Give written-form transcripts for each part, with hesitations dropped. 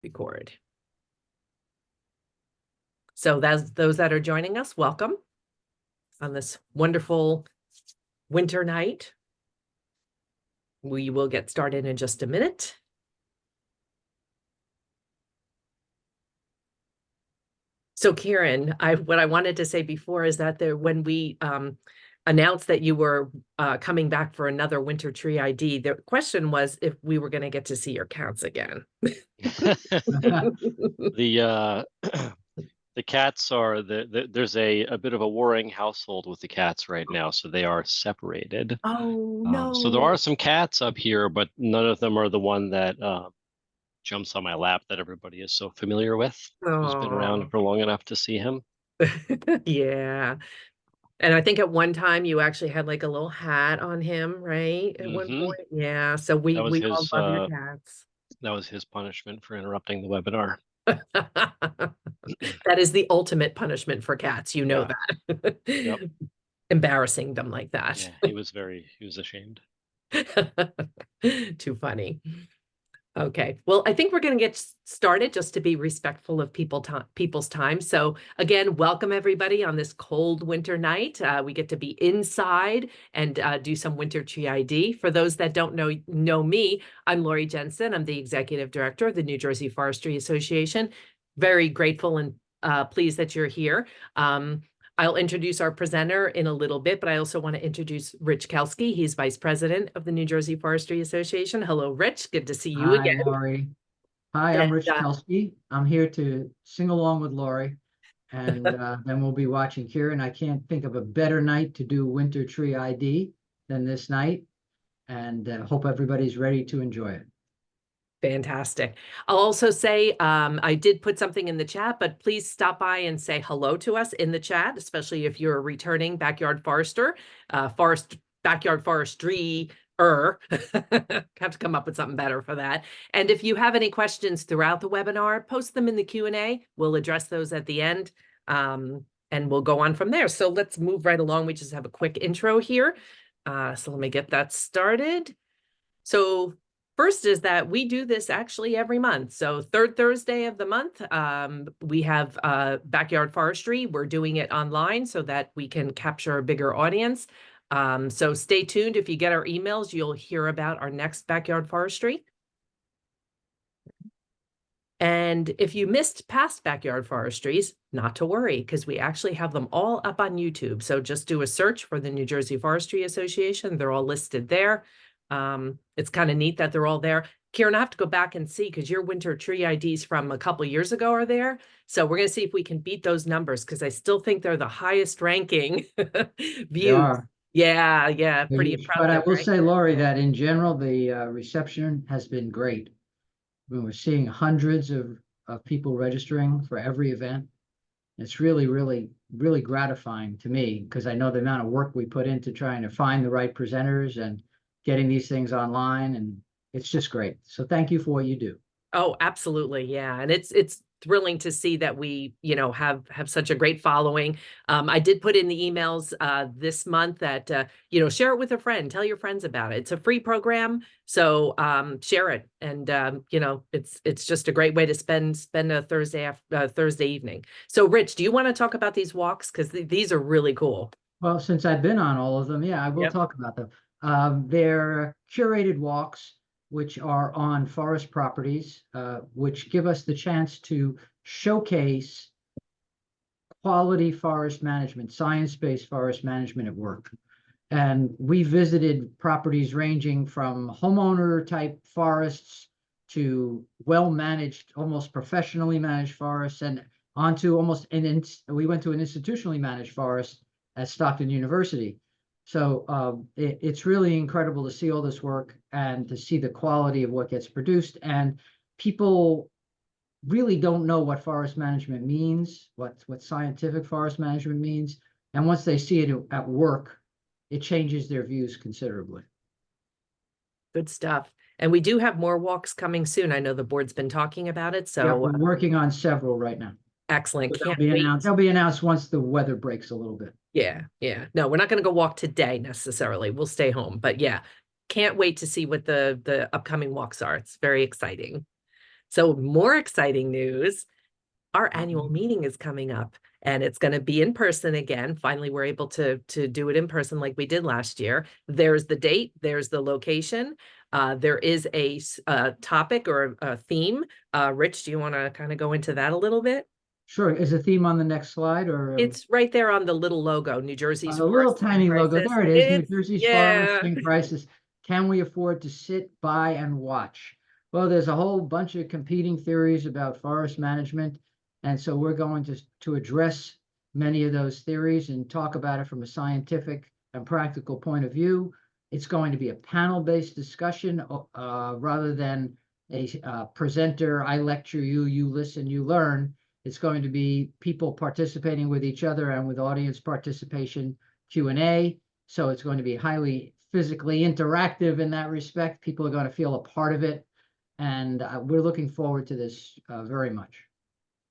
record. So that's those that are joining us, welcome on this wonderful winter night. We will get started in just a minute. So Karen, what I wanted to say before is that when we announced that you were coming back for another Winter Tree ID, the question was if we were going to get to see your cats again. The the cats are there's a bit of a warring household with the cats right now, so they are separated. Oh So there no. are some cats up here, but none of them are the one that jumps on my lap that everybody is so familiar with, who's been Oh. around for long enough to see him. Yeah. And I think at one time you actually had like a little hat on him, right? At one Hmm. point. Yeah. So That was we all his love your cats. punishment for interrupting the webinar. That is the ultimate punishment for cats. You know Yeah. that. Yep. Embarrassing them like that. Yeah. He was ashamed. Too funny. Okay, well, I think we're going to get started just to be respectful of people's time. So again, welcome everybody on this cold winter night. We get to be inside and do some Winter Tree ID. For those that don't know me, I'm Lori Jensen. I'm the executive director of the New Jersey Forestry Association. Very grateful and pleased that you're here. I'll introduce our presenter in a little bit, but I also want to introduce Rich Kelsky. He's Vice President of the New Jersey Forestry Association. Hello, Rich. Good to see you Hi, again. Lori. Hi, And, I'm Rich Kelsky. I'm here to sing along with Lori, and then we'll be watching Kieran. I can't think of a better night to do Winter Tree ID than this night, and hope everybody's ready to enjoy it. Fantastic. I'll also say I did put something in the chat, but please stop by and say hello to us in the chat, especially if you're a returning backyard forester, backyard forestry. Have to come up with something better for that. And if you have any questions throughout the webinar, post them in the Q&A. We'll address those at the end, and we'll go on from there. So let's move right along. We just have a quick intro here. So let me get that started. So first is that we do this actually every month. So third Thursday of the month, we have Backyard Forestry. We're doing it online so that we can capture a bigger audience. So stay tuned. If you get our emails, you'll hear about our next Backyard Forestry. And if you missed past Backyard Forestries, not to worry, because we actually have them all up on YouTube. So just do a search for the New Jersey Forestry Association. They're all listed there. It's kind of neat that they're all there. Kieran, I have to go back and see because your Winter Tree IDs from a couple years ago are there. So we're going to see if we can beat those numbers because I still think they're the highest ranking They views. are. Yeah, pretty But impressive. I will right? say, Lori, that in general, the reception has been great. We're seeing hundreds of people registering for every event. It's really, really, really gratifying to me because I know the amount of work we put into trying to find the right presenters and getting these things online, and it's just great. So thank you for what you do. Oh, absolutely. Yeah. And it's thrilling to see that we, have such a great following. I did put in the emails this month that share it with a friend, tell your friends about it. It's a free program. So share it. And it's just a great way to spend a Thursday evening. So Rich, do you want to talk about these walks? Because these are really cool. Well, since I've been on all of them, yeah, I will Yep. talk about them. They're curated walks, which are on forest properties, which give us the chance to showcase quality forest management, science-based forest management at work. And we visited properties ranging from homeowner type forests to well-managed, almost professionally managed forests, and onto we went to an institutionally managed forest at Stockton University. So it's really incredible to see all this work and to see the quality of what gets produced. And people really don't know what forest management means, what scientific forest management means. And once they see it at work, it changes their views considerably. Good stuff. And we do have more walks coming soon. I know the board's been talking about it. So yeah, we're working on several right now. Excellent. So Can't wait. they'll be announced once the weather breaks a little bit. Yeah. No, we're not going to go walk today necessarily. We'll stay home. But yeah, can't wait to see what the upcoming walks are. It's very exciting. So more exciting news, our annual meeting is coming up and it's going to be in person again. Finally, we're able to do it in person like we did last year. There's the date, there's the location. There is a topic or a theme. Rich, do you want to kind of go into that a little bit? Sure. Is the theme on the next slide or? It's right there on the little logo, New Jersey's A little Forests in tiny logo. Crisis. There it is. New It's, Jersey's yeah. Forests in Crisis. Can we afford to sit by and watch? Well, there's a whole bunch of competing theories about forest management. And so we're going to address many of those theories and talk about it from a scientific and practical point of view. It's going to be a panel-based discussion rather than a presenter, I lecture you, you listen, you learn. It's going to be people participating with each other and with audience participation, Q&A. So it's going to be highly physically interactive in that respect. People are going to feel a part of it. And we're looking forward to this very much.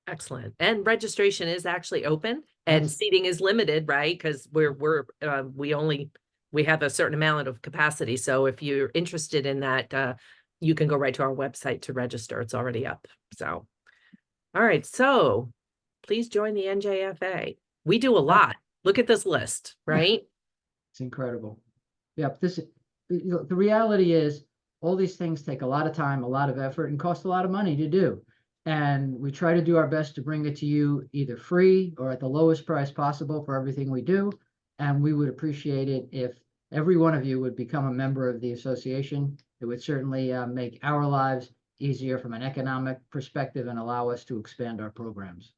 Excellent. And registration is actually open and Yes. seating is limited, right? Because we have a certain amount of capacity. So if you're interested in that, you can go right to our website to register. It's already up. So, all right. So please join the NJFA. We do a lot. Look at this list, right? It's incredible. Yep. The reality is all these things take a lot of time, a lot of effort, and cost a lot of money to do. And we try to do our best to bring it to you either free or at the lowest price possible for everything we do. And we would appreciate it if every one of you would become a member of the association. It would certainly make our lives easier from an economic perspective and allow us to expand our programs.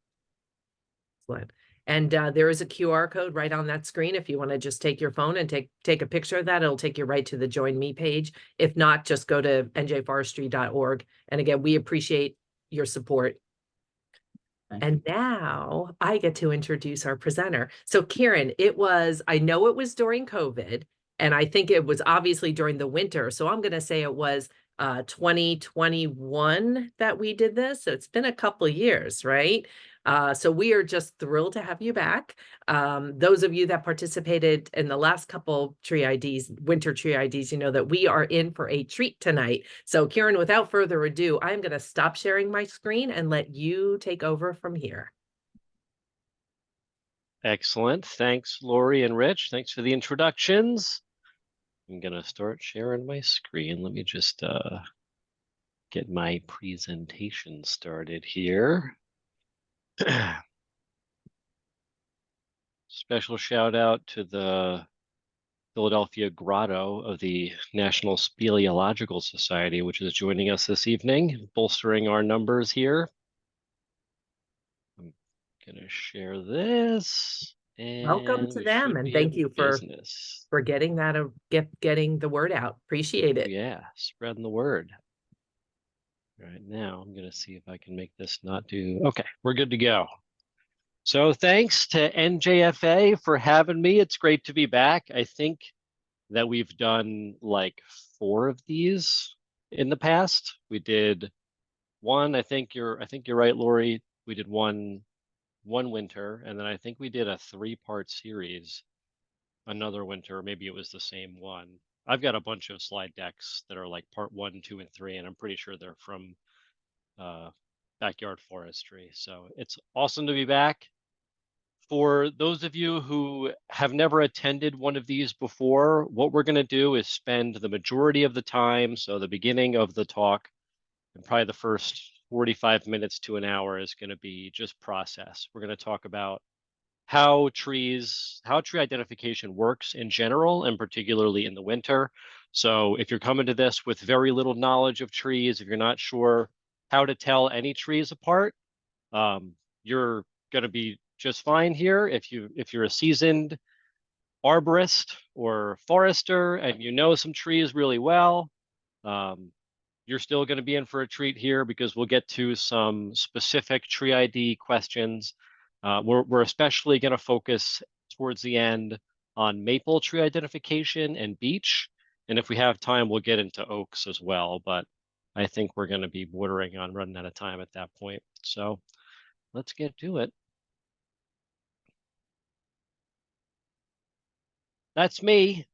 Excellent. And there is a QR code right on that screen. If you want to just take your phone and take a picture of that, it'll take you right to the Join Me page. If not, just go to njforestry.org. And again, we appreciate your support. And now I get to introduce our presenter. So Kieran, I know it was during COVID, and I think it was obviously during the winter. So I'm going to say it was 2021 that we did this. So it's been a couple of years, right? So we are just thrilled to have you back. Those of you that participated in the last couple tree IDs, winter tree IDs, you know that we are in for a treat tonight. So Kieran, without further ado, I'm going to stop sharing my screen and let you take over from here. Excellent. Thanks, Lori and Rich. Thanks for the introductions. I'm going to start sharing my screen. Let me just get my presentation started here. Special shout out to the Philadelphia Grotto of the National Speleological Society, which is joining us this evening, bolstering our numbers here. I'm going to share this. Welcome to them, and thank you for getting that getting the word out. Appreciate it. Yeah, spreading the word. Right now, I'm going to see if I can make this not do. Okay, we're good to go. So thanks to NJFA for having me. It's great to be back. I think that we've done like 4 of these in the past. We did one. I think you're right, Lori. We did one winter, and then I think we did a 3-part series another winter. Maybe it was the same one. I've got a bunch of slide decks that are like part 1, 2, and 3, and I'm pretty sure they're from Backyard Forestry. So it's awesome to be back. For those of you who have never attended one of these before, what we're going to do is spend the majority of the time, so the beginning of the talk, and probably the first 45 minutes to an hour is going to be just process. We're going to talk about how tree identification works in general, and particularly in the winter. So if you're coming to this with very little knowledge of trees, if you're not sure how to tell any trees apart, you're going to be just fine here. If you're a seasoned arborist or forester and you know some trees really well, you're still going to be in for a treat here, because we'll get to some specific tree ID questions. We're especially going to focus towards the end on maple tree identification and beech. And if we have time, we'll get into oaks as well. But I think we're going to be bordering on running out of time at that point. So let's get to it. That's me.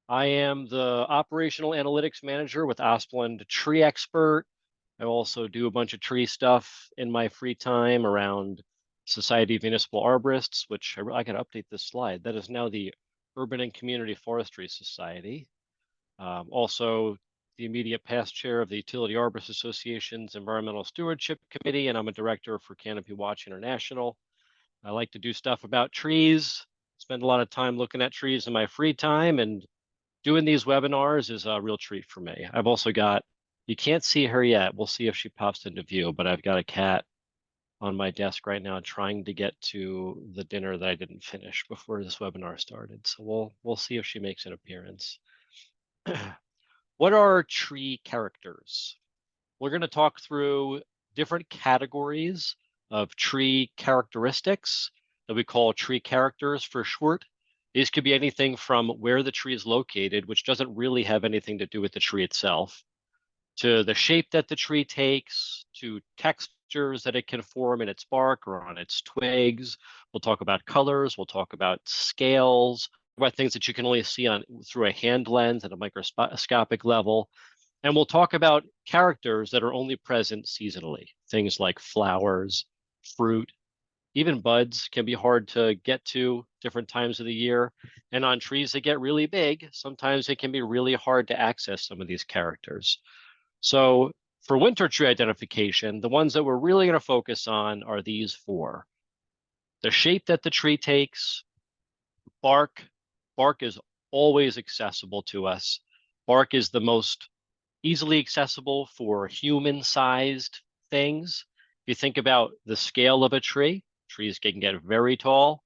I am the operational analytics manager with Asplund Tree Expert. I also do a bunch of tree stuff in my free time around Society of Municipal Arborists, which I got to update this slide. That is now the Urban and Community Forestry Society. Also, the immediate past chair of the Utility Arborist Association's Environmental Stewardship Committee, and I'm a director for Canopy Watch International. I like to do stuff about trees, spend a lot of time looking at trees in my free time, and doing these webinars is a real treat for me. I've also got, you can't see her yet. We'll see if she pops into view, but I've got a cat on my desk right now trying to get to the dinner that I didn't finish before this webinar started. So we'll see if she makes an appearance. What are tree characters? We're going to talk through different categories of tree characteristics that we call tree characters for short. These could be anything from where the tree is located, which doesn't really have anything to do with the tree itself, to the shape that the tree takes, to textures that it can form in its bark or on its twigs. We'll talk about colors. We'll talk about scales, about things that you can only see on through a hand lens at a microscopic level. And we'll talk about characters that are only present seasonally, things like flowers, fruit, even buds can be hard to get to different times of the year. And on trees that get really big, sometimes it can be really hard to access some of these characters. So for winter tree identification, the ones that we're really going to focus on are these four. The shape that the tree takes, bark. Bark is always accessible to us. Bark is the most easily accessible for human-sized things. If you think about the scale of a tree, trees can get very tall.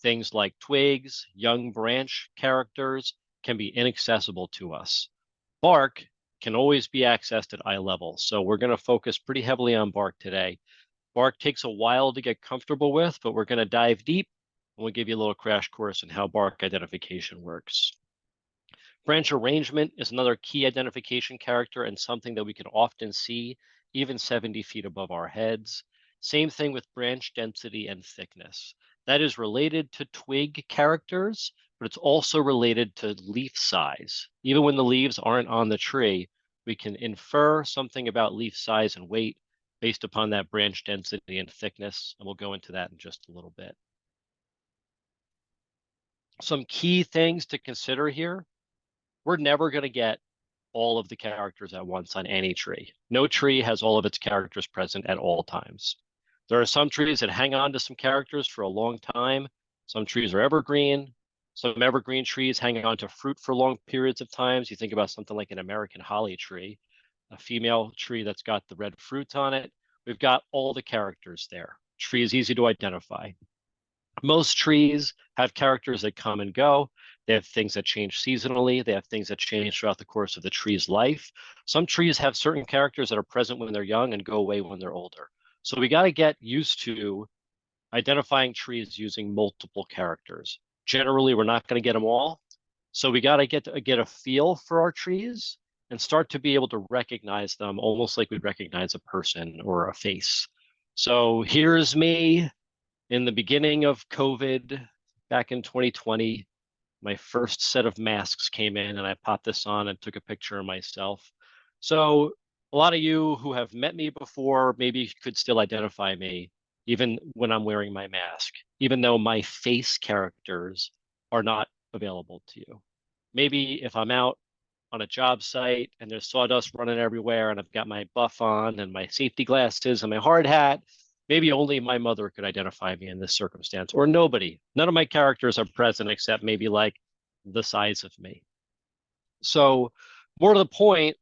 Things like twigs, young branch characters can be inaccessible to us. Bark can always be accessed at eye level. So we're going to focus pretty heavily on bark today. Bark takes a while to get comfortable with, but we're going to dive deep and we'll give you a little crash course on how bark identification works. Branch arrangement is another key identification character and something that we can often see even 70 feet above our heads. Same thing with branch density and thickness. That is related to twig characters, but it's also related to leaf size. Even when the leaves aren't on the tree, we can infer something about leaf size and weight based upon that branch density and thickness, and we'll go into that in just a little bit. Some key things to consider here. We're never going to get all of the characters at once on any tree. No tree has all of its characters present at all times. There are some trees that hang on to some characters for a long time. Some trees are evergreen. Some evergreen trees hang on to fruit for long periods of times. You think about something like an American holly tree, a female tree that's got the red fruits on it. We've got all the characters there. Tree is easy to identify. Most trees have characters that come and go. They have things that change seasonally. They have things that change throughout the course of the tree's life. Some trees have certain characters that are present when they're young and go away when they're older. So we got to get used to identifying trees using multiple characters. Generally, we're not going to get them all. So we got to get a feel for our trees and start to be able to recognize them almost like we'd recognize a person or a face. So here's me in the beginning of COVID back in 2020. My first set of masks came in and I popped this on and took a picture of myself. So a lot of you who have met me before maybe could still identify me even when I'm wearing my mask, even though my face characters are not available to you. Maybe if I'm out on a job site and there's sawdust running everywhere and I've got my buff on and my safety glasses and my hard hat, maybe only my mother could identify me in this circumstance, or nobody. None of my characters are present except maybe like the size of me. So more to the point,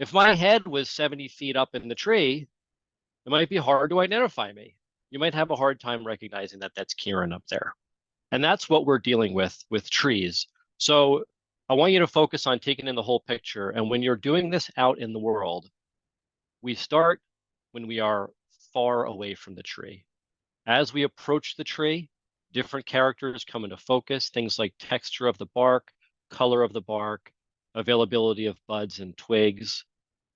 if my head was 70 feet up in the tree, it might be hard to identify me. You might have a hard time recognizing that that's Kieran up there. And that's what we're dealing with trees. So I want you to focus on taking in the whole picture. And when you're doing this out in the world, we start when we are far away from the tree. As we approach the tree, different characters come into focus, things like texture of the bark, color of the bark, availability of buds and twigs,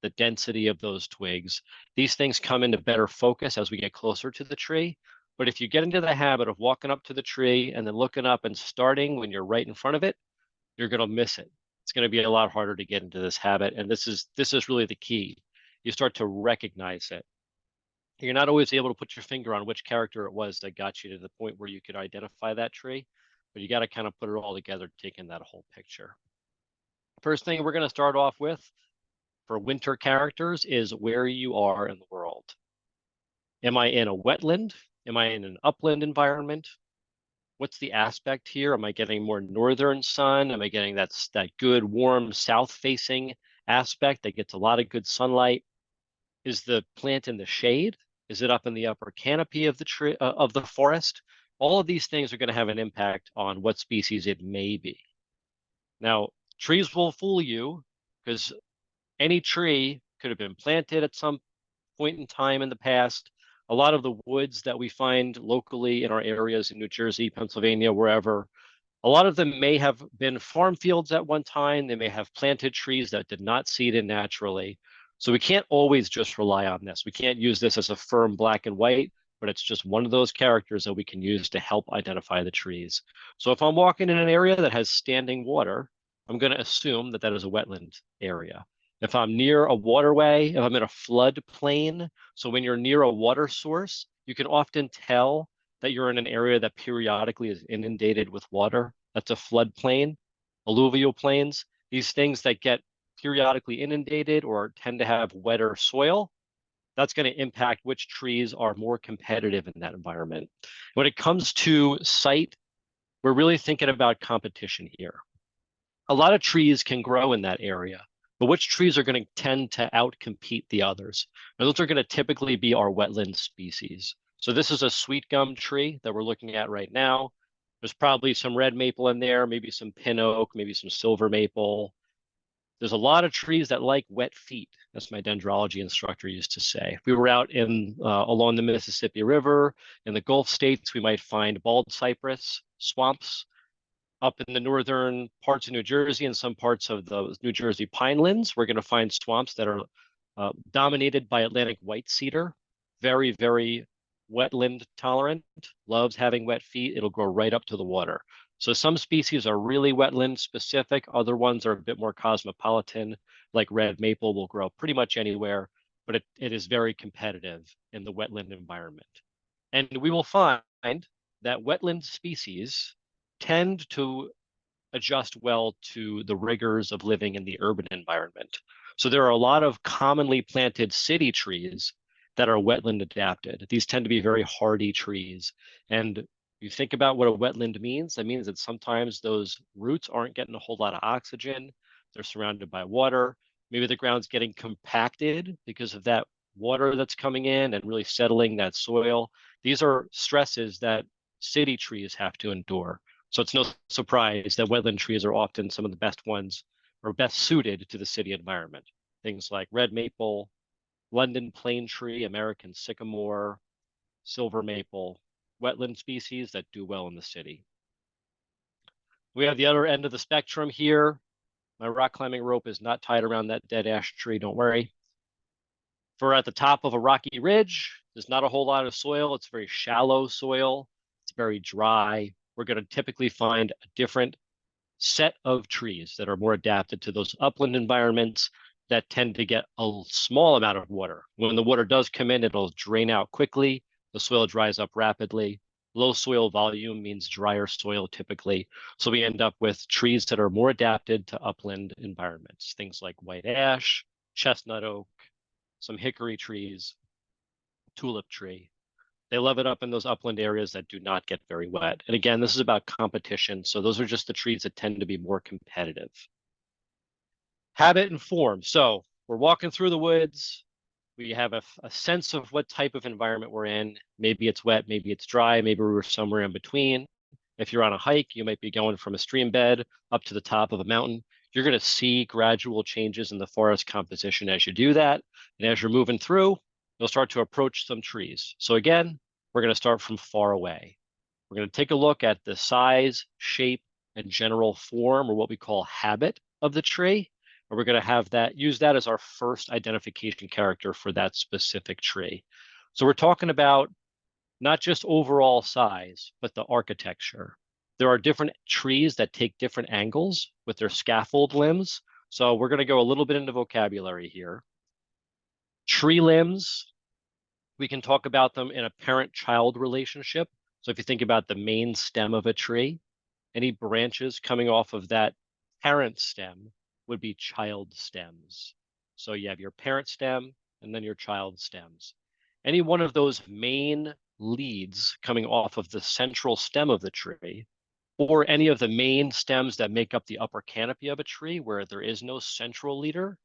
the density of those twigs. These things come into better focus as we get closer to the tree. But if you get into the habit of walking up to the tree and then looking up and starting when you're right in front of it, you're going to miss it. It's going to be a lot harder to get into this habit. And this is really the key. you start to recognize it. You're not always able to put your finger on which character it was that got you to the point where you could identify that tree, but you got to kind of put it all together, taking that whole picture. First thing we're going to start off with for winter characters is where you are in the world. Am I in a wetland? Am I in an upland environment? What's the aspect here? Am I getting more northern sun? Am I getting that good warm south facing aspect that gets a lot of good sunlight? Is the plant in the shade? Is it up in the upper canopy of the tree of the forest? All of these things are going to have an impact on what species it may be. Now, trees will fool you because any tree could have been planted at some point in time in the past. A lot of the woods that we find locally in our areas in New Jersey, Pennsylvania, wherever, a lot of them may have been farm fields at one time. They may have planted trees that did not seed in naturally. So we can't always just rely on this. We can't use this as a firm black and white, but it's just one of those characters that we can use to help identify the trees. So if I'm walking in an area that has standing water, I'm going to assume that that is a wetland area. If I'm near a waterway, if I'm in a flood plain, so when you're near a water source, you can often tell that you're in an area that periodically is inundated with water. That's a floodplain, alluvial plains, these things that get periodically inundated or tend to have wetter soil. That's going to impact which trees are more competitive in that environment. When it comes to site, we're really thinking about competition here. A lot of trees can grow in that area, but which trees are going to tend to outcompete the others? And those are going to typically be our wetland species. So this is a sweet gum tree that we're looking at right now. There's probably some red maple in there, maybe some pin oak, maybe some silver maple. There's a lot of trees that like wet feet. That's my dendrology instructor used to say. If we were out in along the Mississippi River in the Gulf states, we might find bald cypress swamps. Up in the northern parts of New Jersey and some parts of the New Jersey pinelands, we're going to find swamps that are dominated by Atlantic white cedar. Very, very wetland tolerant, loves having wet feet. It'll grow right up to the water. So some species are really wetland specific. Other ones are a bit more cosmopolitan, like red maple will grow pretty much anywhere, but it is very competitive in the wetland environment. And we will find that wetland species tend to adjust well to the rigors of living in the urban environment. So there are a lot of commonly planted city trees that are wetland adapted. These tend to be very hardy trees. And you think about what a wetland means, that means that sometimes those roots aren't getting a whole lot of oxygen. They're surrounded by water. Maybe the ground's getting compacted because of that water that's coming in and really settling that soil. These are stresses that city trees have to endure. So it's no surprise that wetland trees are often some of the best ones or best suited to the city environment. Things like red maple, London plane tree, American sycamore, silver maple, wetland species that do well in the city. We have the other end of the spectrum here. My rock climbing rope is not tied around that dead ash tree, don't worry. For at the top of a rocky ridge, there's not a whole lot of soil. It's very shallow soil. It's very dry. We're going to typically find a different set of trees that are more adapted to those upland environments that tend to get a small amount of water. When the water does come in, it'll drain out quickly. The soil dries up rapidly. Low soil volume means drier soil typically. So we end up with trees that are more adapted to upland environments. Things like white ash, chestnut oak, some hickory trees, tulip tree. They love it up in those upland areas that do not get very wet. And again, this is about competition. So those are just the trees that tend to be more competitive. Habit and form. So we're walking through the woods. We have a sense of what type of environment we're in. Maybe it's wet, maybe it's dry, maybe we're somewhere in between. If you're on a hike, you might be going from a stream bed up to the top of a mountain. You're going to see gradual changes in the forest composition as you do that. And as you're moving through, you'll start to approach some trees. So again, we're going to start from far away. We're going to take a look at the size, shape, and general form, or what we call habit of the tree. And we're going to have use that as our first identification character for that specific tree. So we're talking about not just overall size, but the architecture. There are different trees that take different angles with their scaffold limbs. So we're going to go a little bit into vocabulary here. Tree limbs, we can talk about them in a parent-child relationship. So if you think about the main stem of a tree, any branches coming off of that parent stem would be child stems. So you have your parent stem and then your child stems. Any one of those main leads coming off of the central stem of the tree, or any of the main stems that make up the upper canopy of a tree where there is no central leader,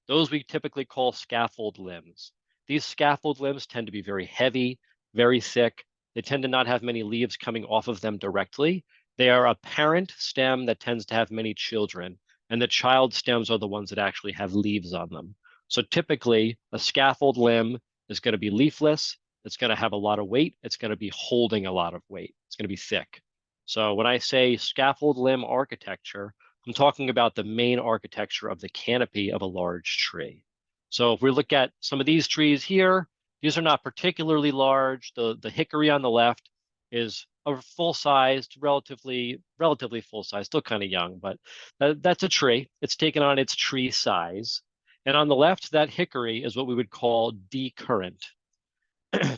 those we typically call scaffold limbs. These scaffold limbs tend to be very heavy, very thick. They tend to not have many leaves coming off of them directly. They are a parent stem that tends to have many children, and the child stems are the ones that actually have leaves on them. So typically, a scaffold limb is going to be leafless. It's going to have a lot of weight. It's going to be holding a lot of weight. It's going to be thick. So when I say scaffold limb architecture, I'm talking about the main architecture of the canopy of a large tree. So if we look at some of these trees here, these are not particularly large. The hickory on the left is a full-sized, relatively full-size, still kind of young, but that's a tree. It's taken on its tree size. And on the left, that hickory is what we would call decurrent.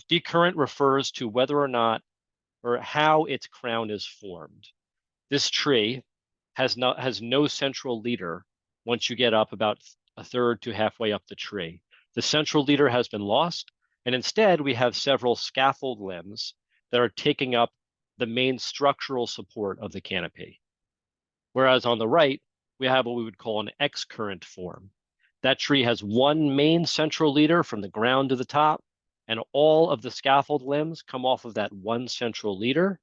Decurrent refers to whether or not or how its crown is formed. This tree has no central leader once you get up about a third to halfway up the tree. The central leader has been lost, and instead we have several scaffold limbs that are taking up the main structural support of the canopy. Whereas on the right, we have what we would call an excurrent form. That tree has one main central leader from the ground to the top, and all of the scaffold limbs come off of that one central leader.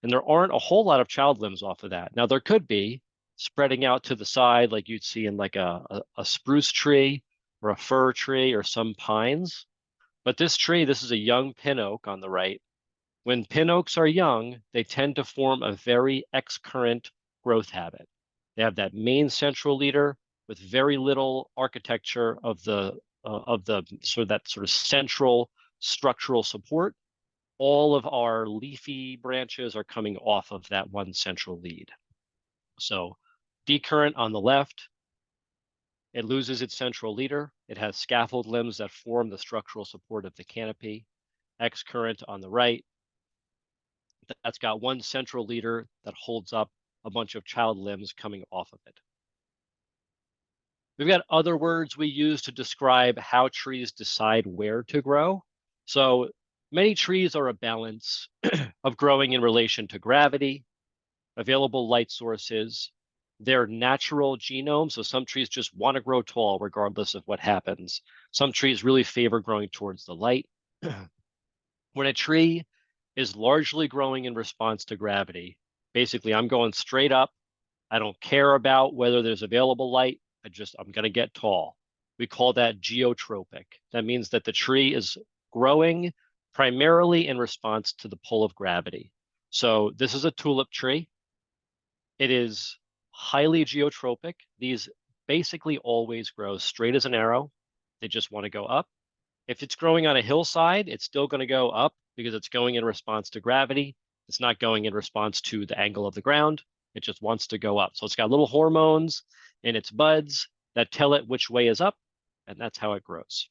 And there aren't a whole lot of child limbs off of that. Now there could be spreading out to the side like you'd see in like a spruce tree or a fir tree or some pines. But this tree, this is a young pin oak on the right. When pin oaks are young, they tend to form a very excurrent growth habit. They have that main central leader with very little architecture of the sort of central structural support. All of our leafy branches are coming off of that one central lead. So decurrent on the left, it loses its central leader. It has scaffold limbs that form the structural support of the canopy. Excurrent on the right, that's got one central leader that holds up a bunch of child limbs coming off of it. We've got other words we use to describe how trees decide where to grow. So many trees are a balance of growing in relation to gravity, available light sources, their natural genome. So some trees just want to grow tall regardless of what happens. Some trees really favor growing towards the light. When a tree is largely growing in response to gravity, basically I'm going straight up. I don't care about whether there's available light. I'm going to get tall. We call that geotropic. That means that the tree is growing primarily in response to the pull of gravity. So this is a tulip tree. It is highly geotropic. These basically always grow straight as an arrow. They just want to go up. If it's growing on a hillside, it's still going to go up because it's going in response to gravity. It's not going in response to the angle of the ground. It just wants to go up. So it's got little hormones in its buds that tell it which way is up, and that's how it grows.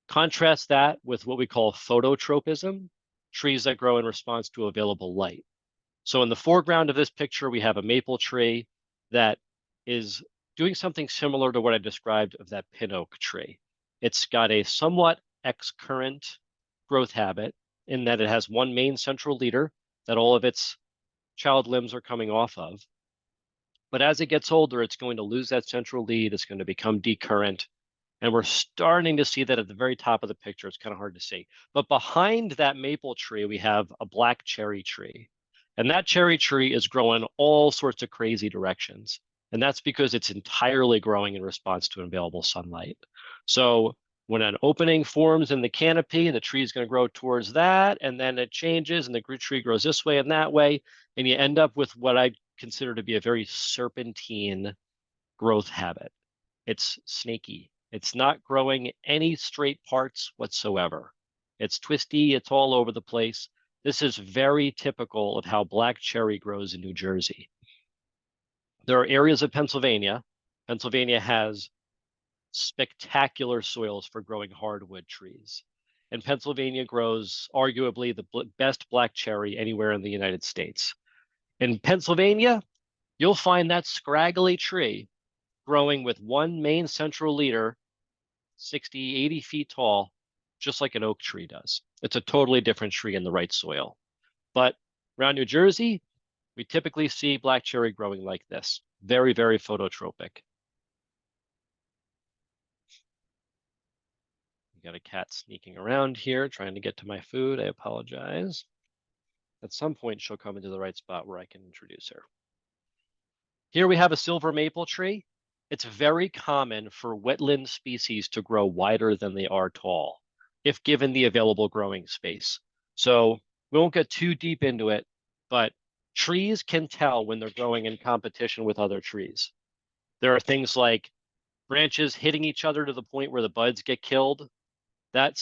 Contrast that with what we call phototropism, trees that grow in response to available light. So in the foreground of this picture, we have a maple tree that is doing something similar to what I described of that pin oak tree. It's got a somewhat excurrent growth habit in that it has one main central leader that all of its child limbs are coming off of. But as it gets older, it's going to lose that central lead. It's going to become decurrent. And we're starting to see that at the very top of the picture. It's kind of hard to see. But behind that maple tree, we have a black cherry tree. And that cherry tree is growing all sorts of crazy directions. And that's because it's entirely growing in response to available sunlight. So when an opening forms in the canopy, the tree is going to grow towards that, and then it changes, and the tree grows this way and that way, and you end up with what I consider to be a very serpentine growth habit. It's snaky. It's not growing any straight parts whatsoever. It's twisty. It's all over the place. This is very typical of how black cherry grows in New Jersey. There are areas of Pennsylvania. Pennsylvania has spectacular soils for growing hardwood trees. And Pennsylvania grows arguably the best black cherry anywhere in the United States. In Pennsylvania, you'll find that scraggly tree growing with one main central leader, 60, 80 feet tall, just like an oak tree does. It's a totally different tree in the right soil. But around New Jersey, we typically see black cherry growing like this. Very, very phototropic. Got a cat sneaking around here trying to get to my food. I apologize. At some point, she'll come into the right spot where I can introduce her. Here we have a silver maple tree. It's very common for wetland species to grow wider than they are tall, if given the available growing space. So we won't get too deep into it, but trees can tell when they're growing in competition with other trees. There are things like branches hitting each other to the point where the buds get killed. That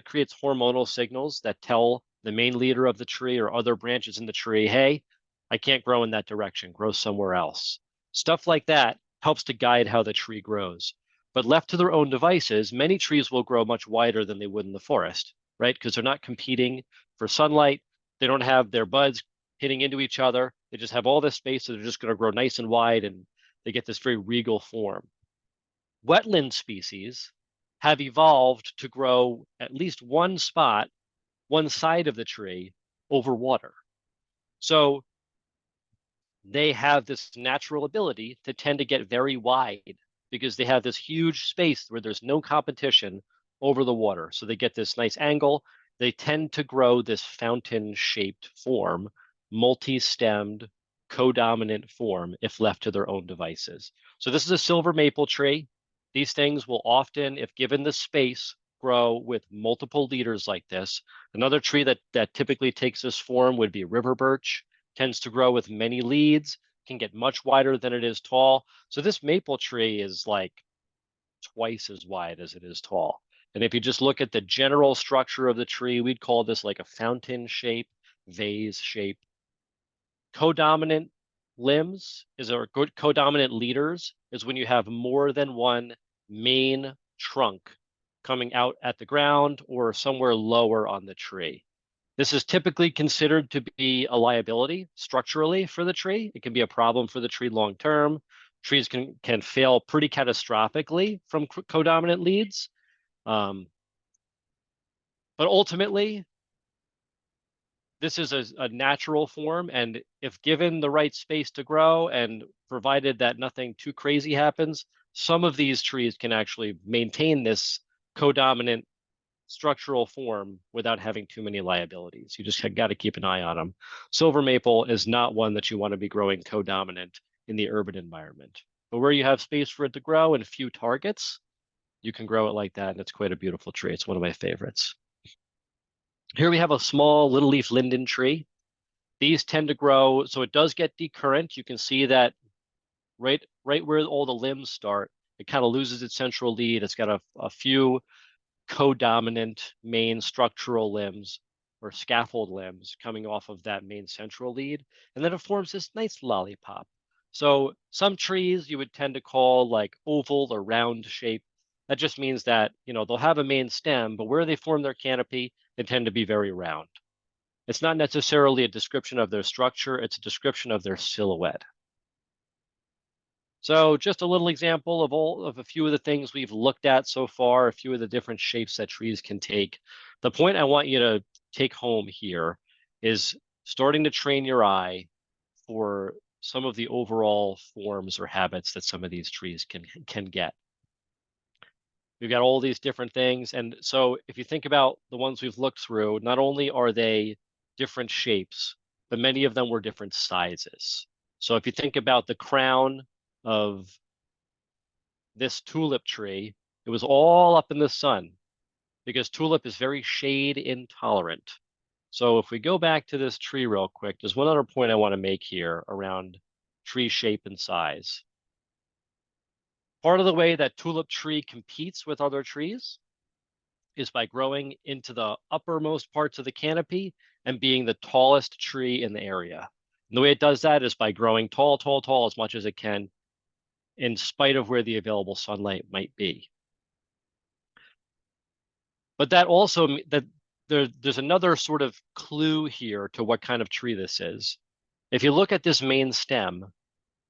creates hormonal signals that tell the main leader of the tree or other branches in the tree, hey, I can't grow in that direction, grow somewhere else. Stuff like that helps to guide how the tree grows. But left to their own devices, many trees will grow much wider than they would in the forest, right? Because they're not competing for sunlight. They don't have their buds hitting into each other. They just have all this space, so they're just going to grow nice and wide, and they get this very regal form. Wetland species have evolved to grow at least one spot, one side of the tree, over water. So they have this natural ability to tend to get very wide because they have this huge space where there's no competition over the water. So they get this nice angle. They tend to grow this fountain-shaped form, multi-stemmed, codominant form if left to their own devices. So this is a silver maple tree. These things will often, if given the space, grow with multiple leaders like this. Another tree that typically takes this form would be river birch, tends to grow with many leads, can get much wider than it is tall. So this maple tree is like twice as wide as it is tall. And if you just look at the general structure of the tree, we'd call this like a fountain shape, vase shape. Codominant limbs or codominant leaders is when you have more than one main trunk coming out at the ground or somewhere lower on the tree. This is typically considered to be a liability structurally for the tree. It can be a problem for the tree long term. Trees can fail pretty catastrophically from codominant leads. But ultimately, this is a natural form, and if given the right space to grow and provided that nothing too crazy happens, some of these trees can actually maintain this codominant structural form without having too many liabilities. You just got to keep an eye on them. Silver maple is not one that you want to be growing codominant in the urban environment. But where you have space for it to grow and few targets, you can grow it like that, and it's quite a beautiful tree. It's one of my favorites. Here we have a small little leaf linden tree. These tend to grow, so it does get decurrent. You can see that right where all the limbs start, it kind of loses its central lead. It's got a few codominant main structural limbs or scaffold limbs coming off of that main central lead. And then it forms this nice lollipop. So some trees you would tend to call like oval or round shape. That just means that, they'll have a main stem, but where they form their canopy, they tend to be very round. It's not necessarily a description of their structure, it's a description of their silhouette. So just a little example of a few of the things we've looked at so far, a few of the different shapes that trees can take. The point I want you to take home here is starting to train your eye for some of the overall forms or habits that some of these trees can get. We've got all these different things. And so if you think about the ones we've looked through, not only are they different shapes, but many of them were different sizes. So if you think about the crown of this tulip tree, it was all up in the sun because tulip is very shade intolerant. So if we go back to this tree real quick, there's one other point I want to make here around tree shape and size. Part of the way that tulip tree competes with other trees is by growing into the uppermost parts of the canopy and being the tallest tree in the area. And the way it does that is by growing tall as much as it can, in spite of where the available sunlight might be. But that also, there's another sort of clue here to what kind of tree this is. If you look at this main stem,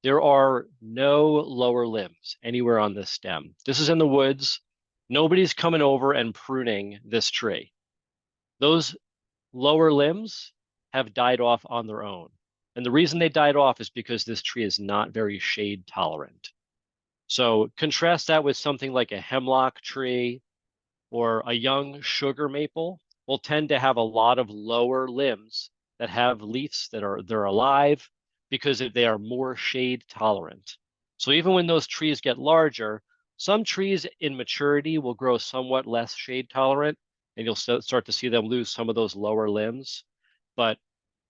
there are no lower limbs anywhere on this stem. This is in the woods. Nobody's coming over and pruning this tree. Those lower limbs have died off on their own. And the reason they died off is because this tree is not very shade tolerant. So contrast that with something like a hemlock tree or a young sugar maple will tend to have a lot of lower limbs that have leaves they're alive because they are more shade tolerant. So even when those trees get larger, some trees in maturity will grow somewhat less shade tolerant, and you'll start to see them lose some of those lower limbs. But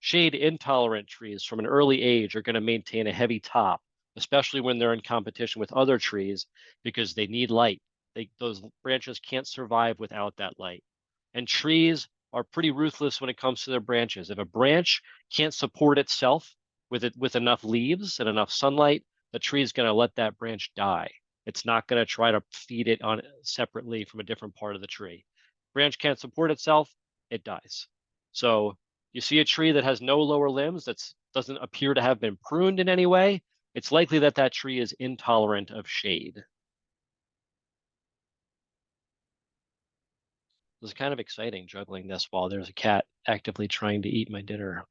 shade intolerant trees from an early age are going to maintain a heavy top, especially when they're in competition with other trees because they need light. Those branches can't survive without that light. And trees are pretty ruthless when it comes to their branches. If a branch can't support itself with enough leaves and enough sunlight, the tree is going to let that branch die. It's not going to try to feed it on separately from a different part of the tree. Branch can't support itself, it dies. So you see a tree that has no lower limbs, that doesn't appear to have been pruned in any way, it's likely that that tree is intolerant of shade. It was kind of exciting juggling this while there's a cat actively trying to eat my dinner.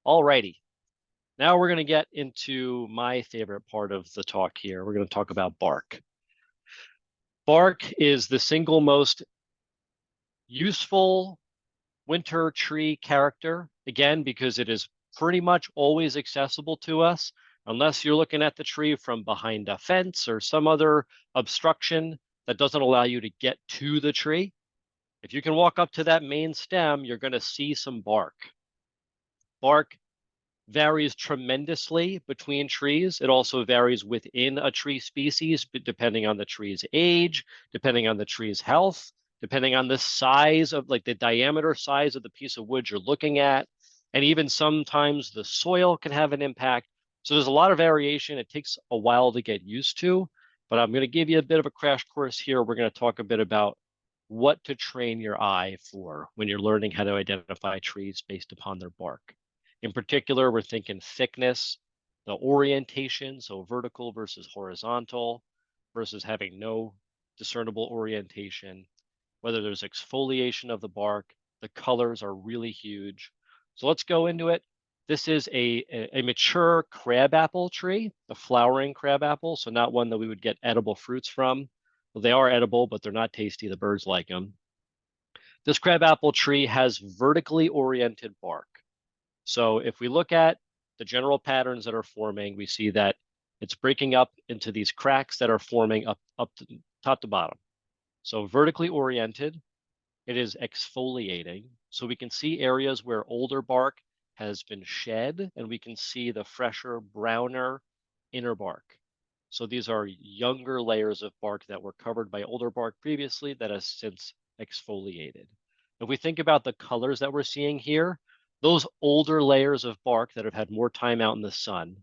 Alrighty, now we're going to get into my favorite part of the talk here. We're going to talk about bark. Bark is the single most useful winter tree character, again, because it is pretty much always accessible to us, unless you're looking at the tree from behind a fence or some other obstruction that doesn't allow you to get to the tree. If you can walk up to that main stem, you're going to see some bark. Bark varies tremendously between trees. It also varies within a tree species, depending on the tree's age, depending on the tree's health, depending on the size of, like the diameter size of the piece of wood you're looking at. And even sometimes the soil can have an impact. So there's a lot of variation. It takes a while to get used to, but I'm going to give you a bit of a crash course here. We're going to talk a bit about what to train your eye for when you're learning how to identify trees based upon their bark. In particular, we're thinking thickness, the orientation, so vertical versus horizontal, versus having no discernible orientation, whether there's exfoliation of the bark, the colors are really huge. So let's go into it. This is a mature crabapple tree, a flowering crabapple, so not one that we would get edible fruits from. Well, they are edible, but they're not tasty. The birds like them. This crabapple tree has vertically oriented bark. So if we look at the general patterns that are forming, we see that it's breaking up into these cracks that are forming up to top to bottom. So vertically oriented, it is exfoliating. So we can see areas where older bark has been shed, and we can see the fresher, browner inner bark. So these are younger layers of bark that were covered by older bark previously that has since exfoliated. If we think about the colors that we're seeing here, those older layers of bark that have had more time out in the sun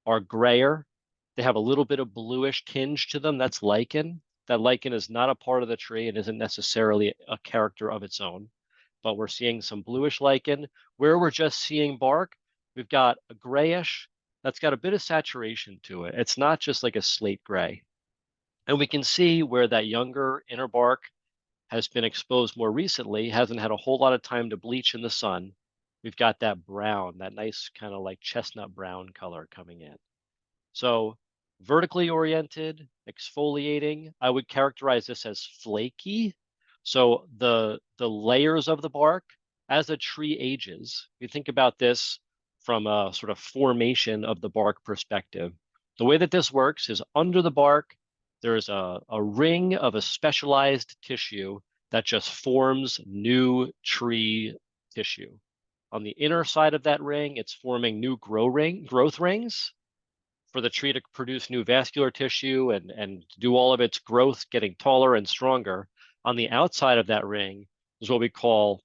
are grayer. They have a little bit of bluish tinge to them. That's lichen. That lichen is not a part of the tree and isn't necessarily a character of its own, but we're seeing some bluish lichen. Where we're just seeing bark, we've got a grayish that's got a bit of saturation to it. It's not just like a slate gray. And we can see where that younger inner bark has been exposed more recently, hasn't had a whole lot of time to bleach in the sun. We've got that brown, that nice kind of like chestnut brown color coming in. So vertically oriented, exfoliating, I would characterize this as flaky. So the layers of the bark, as a tree ages, you think about this from a sort of formation of the bark perspective. The way that this works is under the bark, there's a ring of a specialized tissue that just forms new tree tissue. On the inner side of that ring, it's forming new growth rings for the tree to produce new vascular tissue and do all of its growth, getting taller and stronger. On the outside of that ring is what we call,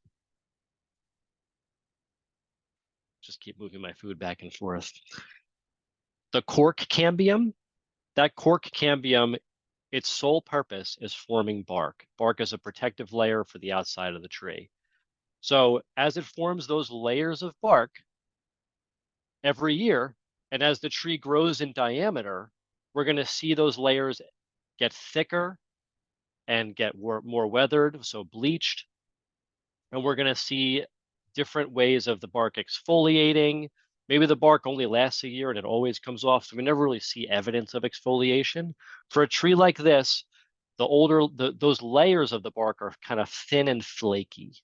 just keep moving my food back and forth. the cork cambium, that cork cambium, its sole purpose is forming bark. Bark is a protective layer for the outside of the tree. So as it forms those layers of bark every year, and as the tree grows in diameter, we're going to see those layers get thicker and get more weathered, so bleached. And we're going to see different ways of the bark exfoliating. Maybe the bark only lasts a year and it always comes off, so we never really see evidence of exfoliation. For a tree like this, those layers of the bark are kind of thin and flaky.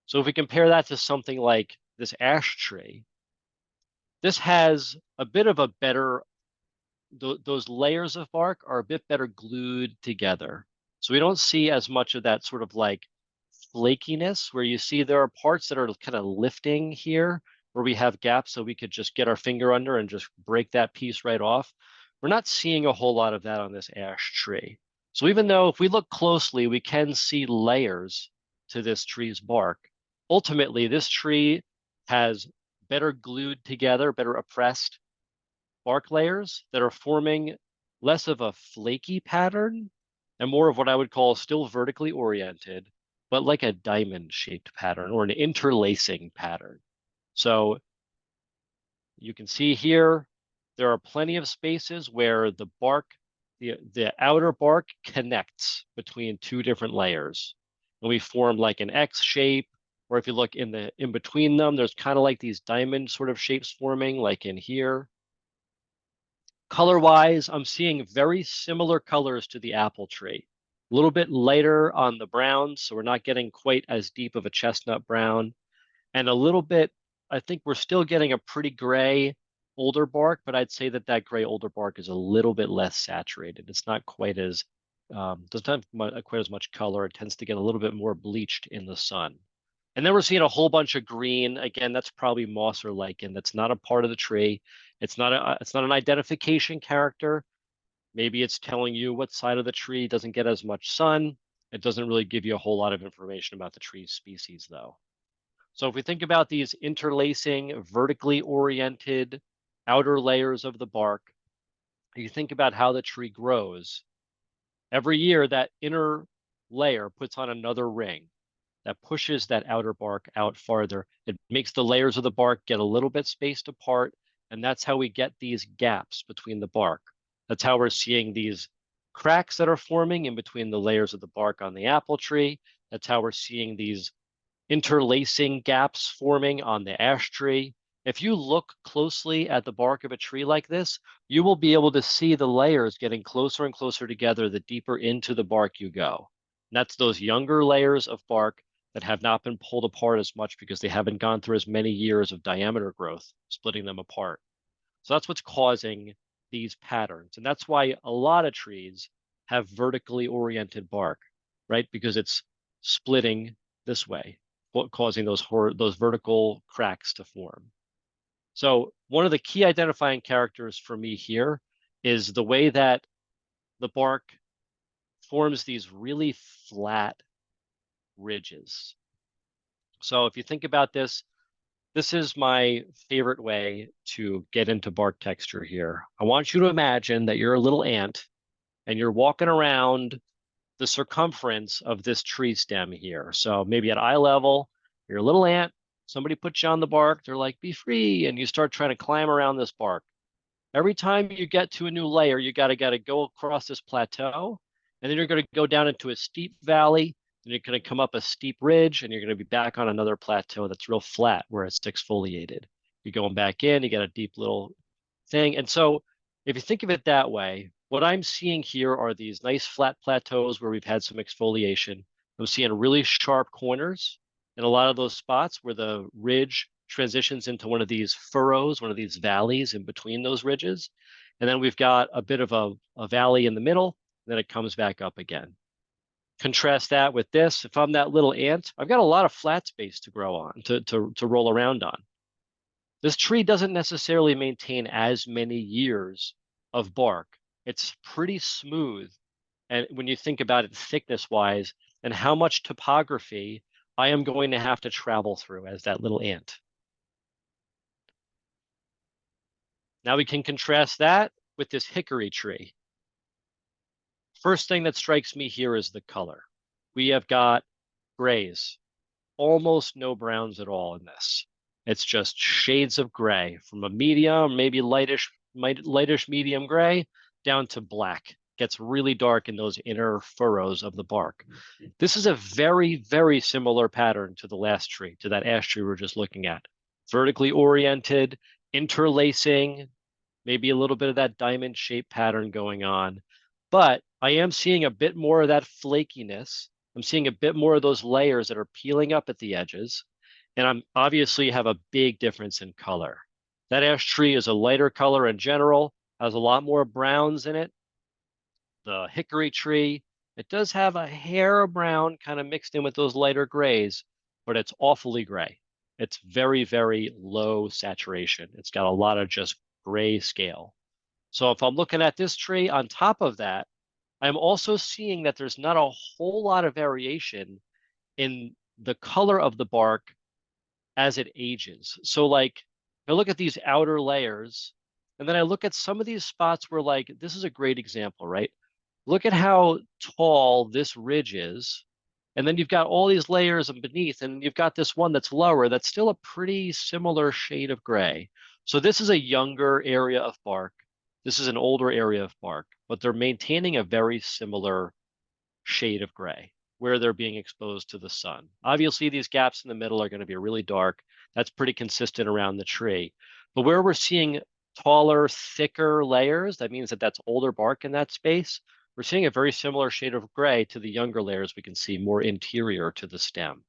So if we compare that to something like this ash tree, this has a bit of a better, those layers of bark are a bit better glued together. So we don't see as much of that sort of like flakiness where you see there are parts that are kind of lifting here where we have gaps so we could just get our finger under and just break that piece right off. We're not seeing a whole lot of that on this ash tree. So even though if we look closely, we can see layers to this tree's bark, ultimately this tree has better glued together, better oppressed bark layers that are forming less of a flaky pattern and more of what I would call still vertically oriented, but like a diamond shaped pattern or an interlacing pattern. So you can see here, there are plenty of spaces where the bark, the outer bark connects between two different layers. And we form like an X shape, or if you look in between them, there's kind of like these diamond sort of shapes forming, like in here. Color-wise, I'm seeing very similar colors to the apple tree. A little bit lighter on the browns, so we're not getting quite as deep of a chestnut brown. And a little bit, I think we're still getting a pretty gray older bark, but I'd say that that gray older bark is a little bit less saturated. It's not quite as, doesn't have quite as much color. It tends to get a little bit more bleached in the sun. And then we're seeing a whole bunch of green. Again, that's probably moss or lichen. That's not a part of the tree. It's not an identification character. Maybe it's telling you what side of the tree doesn't get as much sun. It doesn't really give you a whole lot of information about the tree's species, though. So if we think about these interlacing, vertically oriented outer layers of the bark, you think about how the tree grows. Every year, that inner layer puts on another ring that pushes that outer bark out farther. It makes the layers of the bark get a little bit spaced apart, and that's how we get these gaps between the bark. That's how we're seeing these cracks that are forming in between the layers of the bark on the apple tree. That's how we're seeing these interlacing gaps forming on the ash tree. If you look closely at the bark of a tree like this, you will be able to see the layers getting closer and closer together the deeper into the bark you go. And that's those younger layers of bark that have not been pulled apart as much because they haven't gone through as many years of diameter growth, splitting them apart. So that's what's causing these patterns. And that's why a lot of trees have vertically oriented bark, right? Because it's splitting this way, causing those vertical cracks to form. So one of the key identifying characters for me here is the way that the bark forms these really flat ridges. So if you think about this, this is my favorite way to get into bark texture here. I want you to imagine that you're a little ant and you're walking around the circumference of this tree stem here. So maybe at eye level, you're a little ant, somebody puts you on the bark, they're like, be free, and you start trying to climb around this bark. Every time you get to a new layer, you gotta go across this plateau, and then you're gonna go down into a steep valley, and you're gonna come up a steep ridge, and you're gonna be back on another plateau that's real flat where it's exfoliated. You're going back in, you got a deep little thing. And so if you think of it that way, what I'm seeing here are these nice flat plateaus where we've had some exfoliation. I'm seeing really sharp corners in a lot of those spots where the ridge transitions into one of these furrows, one of these valleys in between those ridges. And then we've got a bit of a valley in the middle, then it comes back up again. Contrast that with this. If I'm that little ant, I've got a lot of flat space to grow on, to roll around on. This tree doesn't necessarily maintain as many years of bark. It's pretty smooth. And when you think about it thickness wise and how much topography I am going to have to travel through as that little ant. Now we can contrast that with this hickory tree. First thing that strikes me here is the color. We have got grays, almost no browns at all in this. It's just shades of gray from a medium, maybe lightish medium gray down to black. Gets really dark in those inner furrows of the bark. This is a very, very similar pattern to the last tree, to that ash tree we were just looking at. Vertically oriented, interlacing, maybe a little bit of that diamond shape pattern going on. But I am seeing a bit more of that flakiness. I'm seeing a bit more of those layers that are peeling up at the edges. And I'm obviously have a big difference in color. That ash tree is a lighter color in general, has a lot more browns in it. The hickory tree, it does have a hair of brown kind of mixed in with those lighter grays, but it's awfully gray. It's very, very low saturation. It's got a lot of just gray scale. So if I'm looking at this tree on top of that, I'm also seeing that there's not a whole lot of variation in the color of the bark as it ages. So like, I look at these outer layers, and then I look at some of these spots where like, this is a great example, right? Look at how tall this ridge is. And then you've got all these layers beneath, and you've got this one that's lower that's still a pretty similar shade of gray. So this is a younger area of bark. This is an older area of bark, but they're maintaining a very similar shade of gray where they're being exposed to the sun. Obviously, these gaps in the middle are going to be really dark. That's pretty consistent around the tree. But where we're seeing taller, thicker layers, that means that that's older bark in that space. We're seeing a very similar shade of gray to the younger layers we can see more interior to the stem.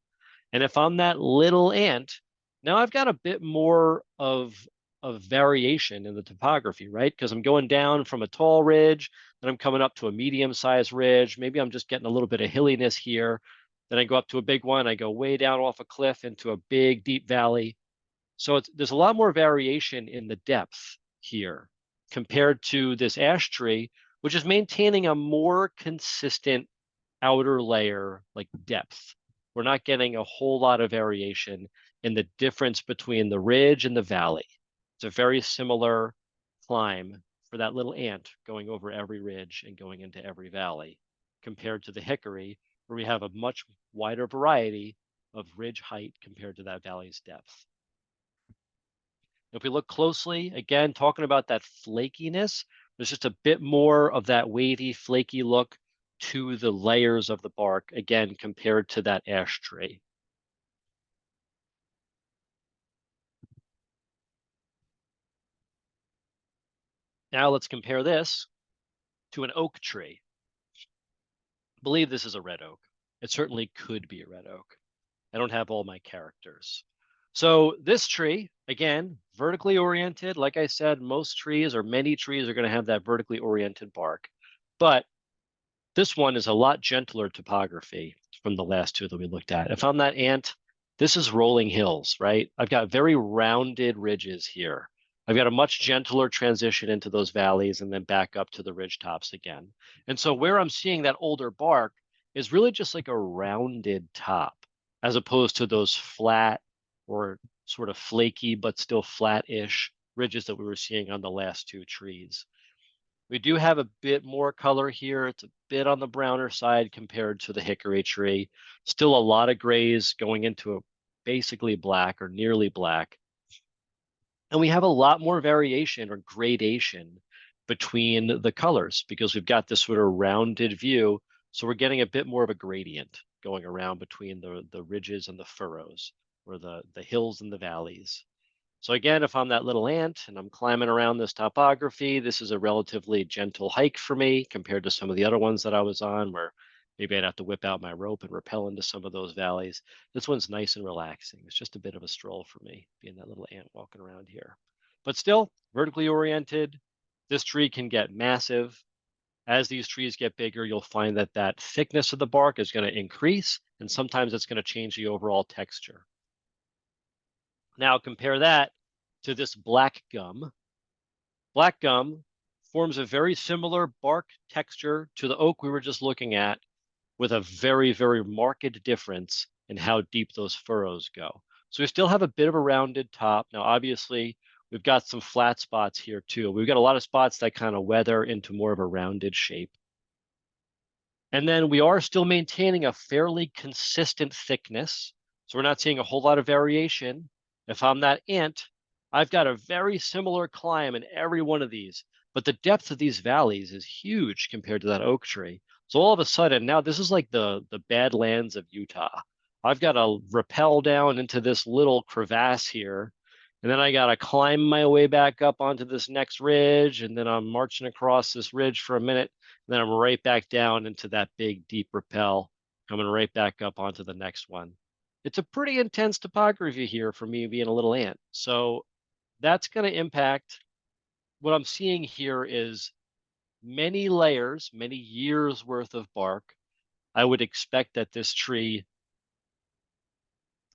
And if I'm that little ant, now I've got a bit more of variation in the topography, right? Because I'm going down from a tall ridge, then I'm coming up to a medium-sized ridge. Maybe I'm just getting a little bit of hilliness here. Then I go up to a big one. I go way down off a cliff into a big, deep valley. So there's a lot more variation in the depth here compared to this ash tree, which is maintaining a more consistent outer layer, like depth. We're not getting a whole lot of variation in the difference between the ridge and the valley. It's a very similar climb for that little ant going over every ridge and going into every valley, compared to the hickory, where we have a much wider variety of ridge height compared to that valley's depth. If we look closely, again, talking about that flakiness, there's just a bit more of that wavy, flaky look to the layers of the bark, again, compared to that ash tree. Now let's compare this to an oak tree. I believe this is a red oak. It certainly could be a red oak. I don't have all my characters. So this tree, again, vertically oriented. Like I said, most trees or many trees are going to have that vertically oriented bark. But this one is a lot gentler topography from the last two that we looked at. If I'm that ant, this is rolling hills, right? I've got very rounded ridges here. I've got a much gentler transition into those valleys and then back up to the ridge tops again. And so where I'm seeing that older bark is really just like a rounded top, as opposed to those flat or sort of flaky, but still flat-ish ridges that we were seeing on the last two trees. We do have a bit more color here. It's a bit on the browner side compared to the hickory tree. Still a lot of grays going into a basically black or nearly black. And we have a lot more variation or gradation between the colors because we've got this sort of rounded view. So we're getting a bit more of a gradient going around between the ridges and the furrows, or the hills and the valleys. So again, if I'm that little ant and I'm climbing around this topography, this is a relatively gentle hike for me compared to some of the other ones that I was on, where maybe I'd have to whip out my rope and rappel into some of those valleys. This one's nice and relaxing. It's just a bit of a stroll for me, being that little ant walking around here. But still, vertically oriented. This tree can get massive. As these trees get bigger, you'll find that that thickness of the bark is going to increase, and sometimes it's going to change the overall texture. Now compare that to this black gum. Black gum forms a very similar bark texture to the oak we were just looking at, with a very, very marked difference in how deep those furrows go. So we still have a bit of a rounded top. Now, obviously, We've got some flat spots here too. We've got a lot of spots that kind of weather into more of a rounded shape. And then we are still maintaining a fairly consistent thickness. So we're not seeing a whole lot of variation. If I'm that ant, I've got a very similar climb in every one of these, but the depth of these valleys is huge compared to that oak tree. So all of a sudden, now this is like the Badlands of Utah. I've got to rappel down into this little crevasse here, and then I got to climb my way back up onto this next ridge, and then I'm marching across this ridge for a minute, and then I'm right back down into that big, deep rappel, coming right back up onto the next one. It's a pretty intense topography here for me being a little ant. So that's going to impact what I'm seeing here is many layers, many years worth of bark. I would expect that this tree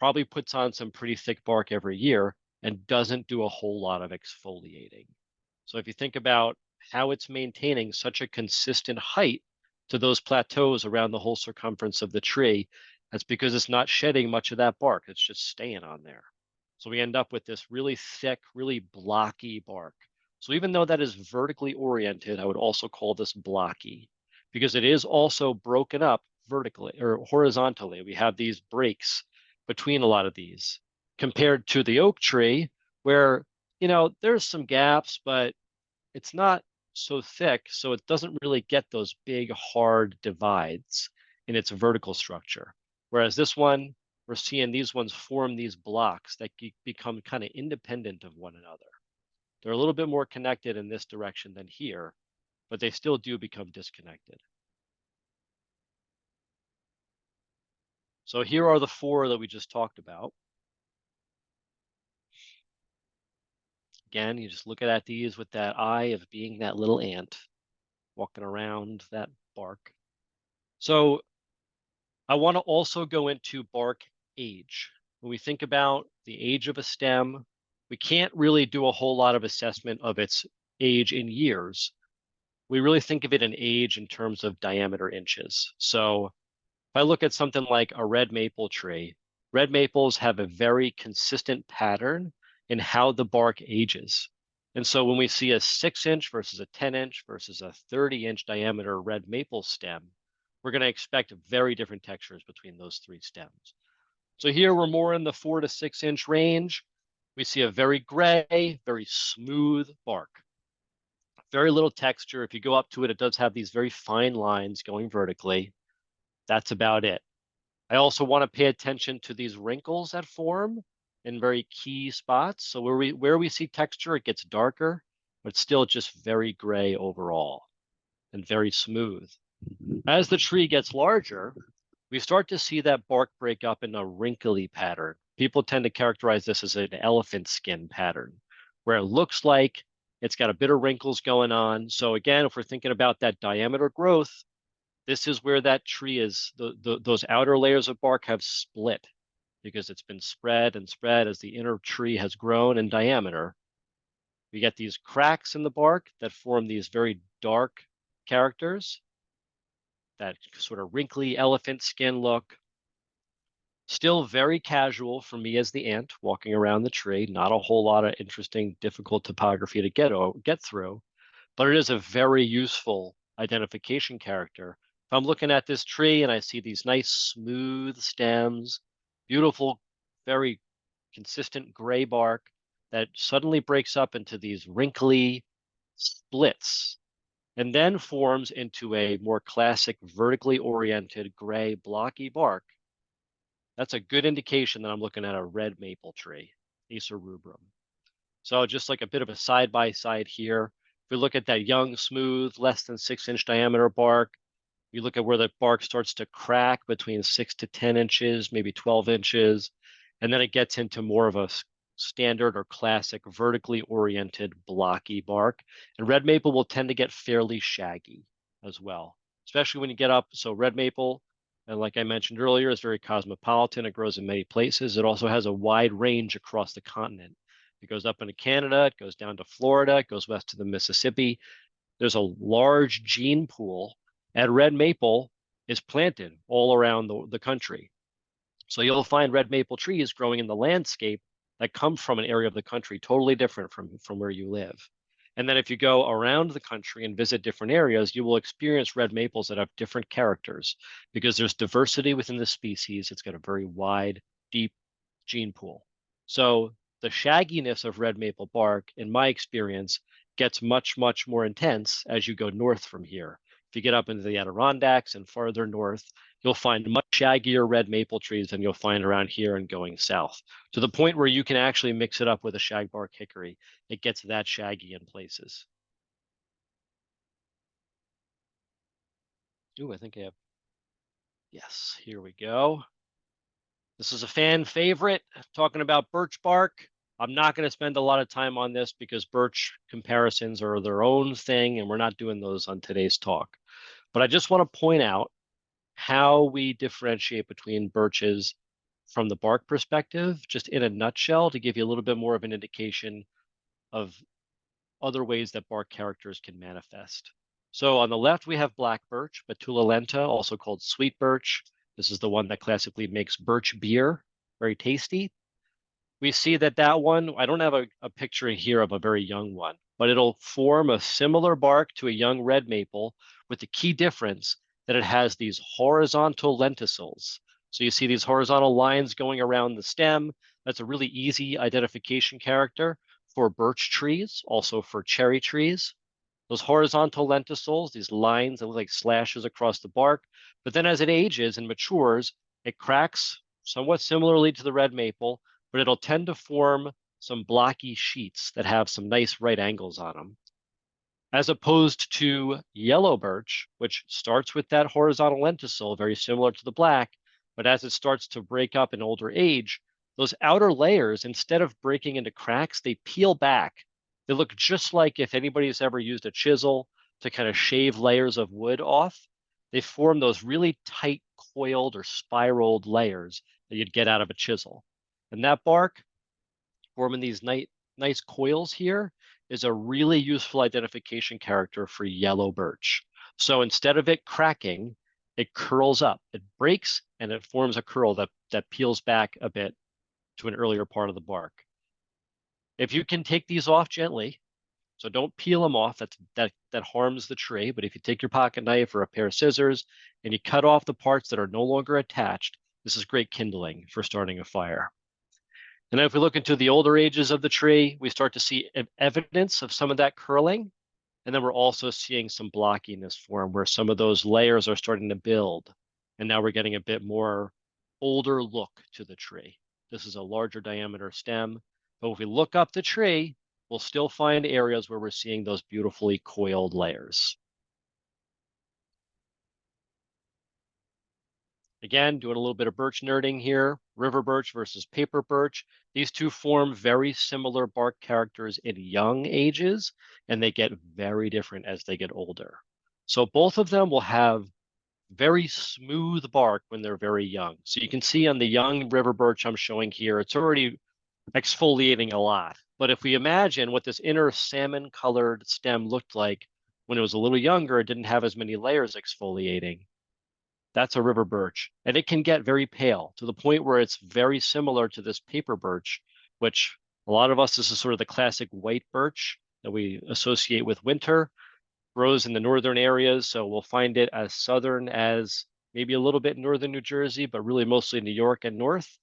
probably puts on some pretty thick bark every year and doesn't do a whole lot of exfoliating. So if you think about how it's maintaining such a consistent height to those plateaus around the whole circumference of the tree, that's because it's not shedding much of that bark. It's just staying on there. So we end up with this really thick, really blocky bark. So even though that is vertically oriented, I would also call this blocky because it is also broken up vertically or horizontally. We have these breaks between a lot of these compared to the oak tree where, there's some gaps, but it's not so thick, so it doesn't really get those big, hard divides in its vertical structure. Whereas this one, we're seeing these ones form these blocks that become kind of independent of one another. They're a little bit more connected in this direction than here, but they still do become disconnected. So here are the 4 that we just talked about. Again, you just look at these with that eye of being that little ant walking around that bark. So I want to also go into bark age. When we think about the age of a stem, we can't really do a whole lot of assessment of its age in years. We really think of it in age in terms of diameter inches. So if I look at something like a red maple tree, red maples have a very consistent pattern in how the bark ages. And so when we see a 6-inch versus a 10-inch versus a 30-inch diameter red maple stem, we're going to expect very different textures between those 3 stems. So here we're more in the 4 to 6-inch range. We see a very gray, very smooth bark. Very little texture. If you go up to it, it does have these very fine lines going vertically. That's about it. I also want to pay attention to these wrinkles that form in very key spots. So where we see texture, it gets darker, but still just very gray overall and very smooth. As the tree gets larger, we start to see that bark break up in a wrinkly pattern. People tend to characterize this as an elephant skin pattern, where it looks like it's got a bit of wrinkles going on. So again, if we're thinking about that diameter growth, this is where that tree is, those outer layers of bark have split because it's been spread and spread as the inner tree has grown in diameter. We get these cracks in the bark that form these very dark characters, that sort of wrinkly elephant skin look. Still very casual for me as the ant walking around the tree. Not a whole lot of interesting, difficult topography to get through, but it is a very useful identification character. If I'm looking at this tree and I see these nice smooth stems, beautiful, very consistent gray bark that suddenly breaks up into these wrinkly splits and then forms into a more classic vertically oriented gray blocky bark, that's a good indication that I'm looking at a red maple tree, Acer rubrum. So just like a bit of a side-by-side here, if we look at that young, smooth, less than 6-inch diameter bark, we look at where the bark starts to crack between 6 to 10 inches, maybe 12 inches, and then it gets into more of a standard or classic vertically oriented blocky bark. And red maple will tend to get fairly shaggy as well, especially when you get up. So red maple, and like I mentioned earlier, is very cosmopolitan. It grows in many places. It also has a wide range across the continent. It goes up into Canada, it goes down to Florida, it goes west to the Mississippi. There's a large gene pool, and red maple is planted all around the country. So you'll find red maple trees growing in the landscape that come from an area of the country totally different from where you live. And then if you go around the country and visit different areas, you will experience red maples that have different characters because there's diversity within the species. It's got a very wide, deep gene pool. So the shagginess of red maple bark, in my experience, gets much, much more intense as you go north from here. If you get up into the Adirondacks and farther north, you'll find much shaggier red maple trees than you'll find around here and going south, to the point where you can actually mix it up with a shagbark hickory. It gets that shaggy in places. Ooh, I think I have, yes, here we go. This is a fan favorite, talking about birch bark. I'm not going to spend a lot of time on this because birch comparisons are their own thing, and we're not doing those on today's talk. But I just want to point out how we differentiate between birches from the bark perspective, just in a nutshell, to give you a little bit more of an indication of other ways that bark characters can manifest. So on the left, we have black birch, Betula lenta, also called sweet birch. This is the one that classically makes birch beer, very tasty. We see that one, I don't have a picture here of a very young one, but it'll form a similar bark to a young red maple, with the key difference that it has these horizontal lenticels. So you see these horizontal lines going around the stem. That's a really easy identification character for birch trees, also for cherry trees. Those horizontal lenticels, these lines that look like slashes across the bark. But then as it ages and matures, it cracks somewhat similarly to the red maple, but it'll tend to form some blocky sheets that have some nice right angles on them. As opposed to yellow birch, which starts with that horizontal lenticel, very similar to the black, but as it starts to break up in older age, those outer layers, instead of breaking into cracks, they peel back. They look just like if anybody's ever used a chisel to kind of shave layers of wood off. They form those really tight, coiled or spiraled layers that you'd get out of a chisel. And that bark, forming these nice coils here, is a really useful identification character for yellow birch. So instead of it cracking, it curls up. It breaks and it forms a curl that peels back a bit to an earlier part of the bark. If you can take these off gently, so don't peel them off, that harms the tree. But if you take your pocket knife or a pair of scissors and you cut off the parts that are no longer attached, this is great kindling for starting a fire. And then if we look into the older ages of the tree, we start to see evidence of some of that curling. And then we're also seeing some blockiness form where some of those layers are starting to build. And now we're getting a bit more older look to the tree. This is a larger diameter stem. But if we look up the tree, we'll still find areas where we're seeing those beautifully coiled layers. Again, doing a little bit of birch nerding here, river birch versus paper birch. These two form very similar bark characters in young ages, and they get very different as they get older. So both of them will have very smooth bark when they're very young. So you can see on the young river birch I'm showing here, it's already exfoliating a lot. But if we imagine what this inner salmon colored stem looked like when it was a little younger, it didn't have as many layers exfoliating. That's a river birch. And it can get very pale to the point where it's very similar to this paper birch, which a lot of us, this is sort of the classic white birch that we associate with winter, grows in the northern areas. So we'll find it as southern as maybe a little bit northern New Jersey, but really mostly New York and north.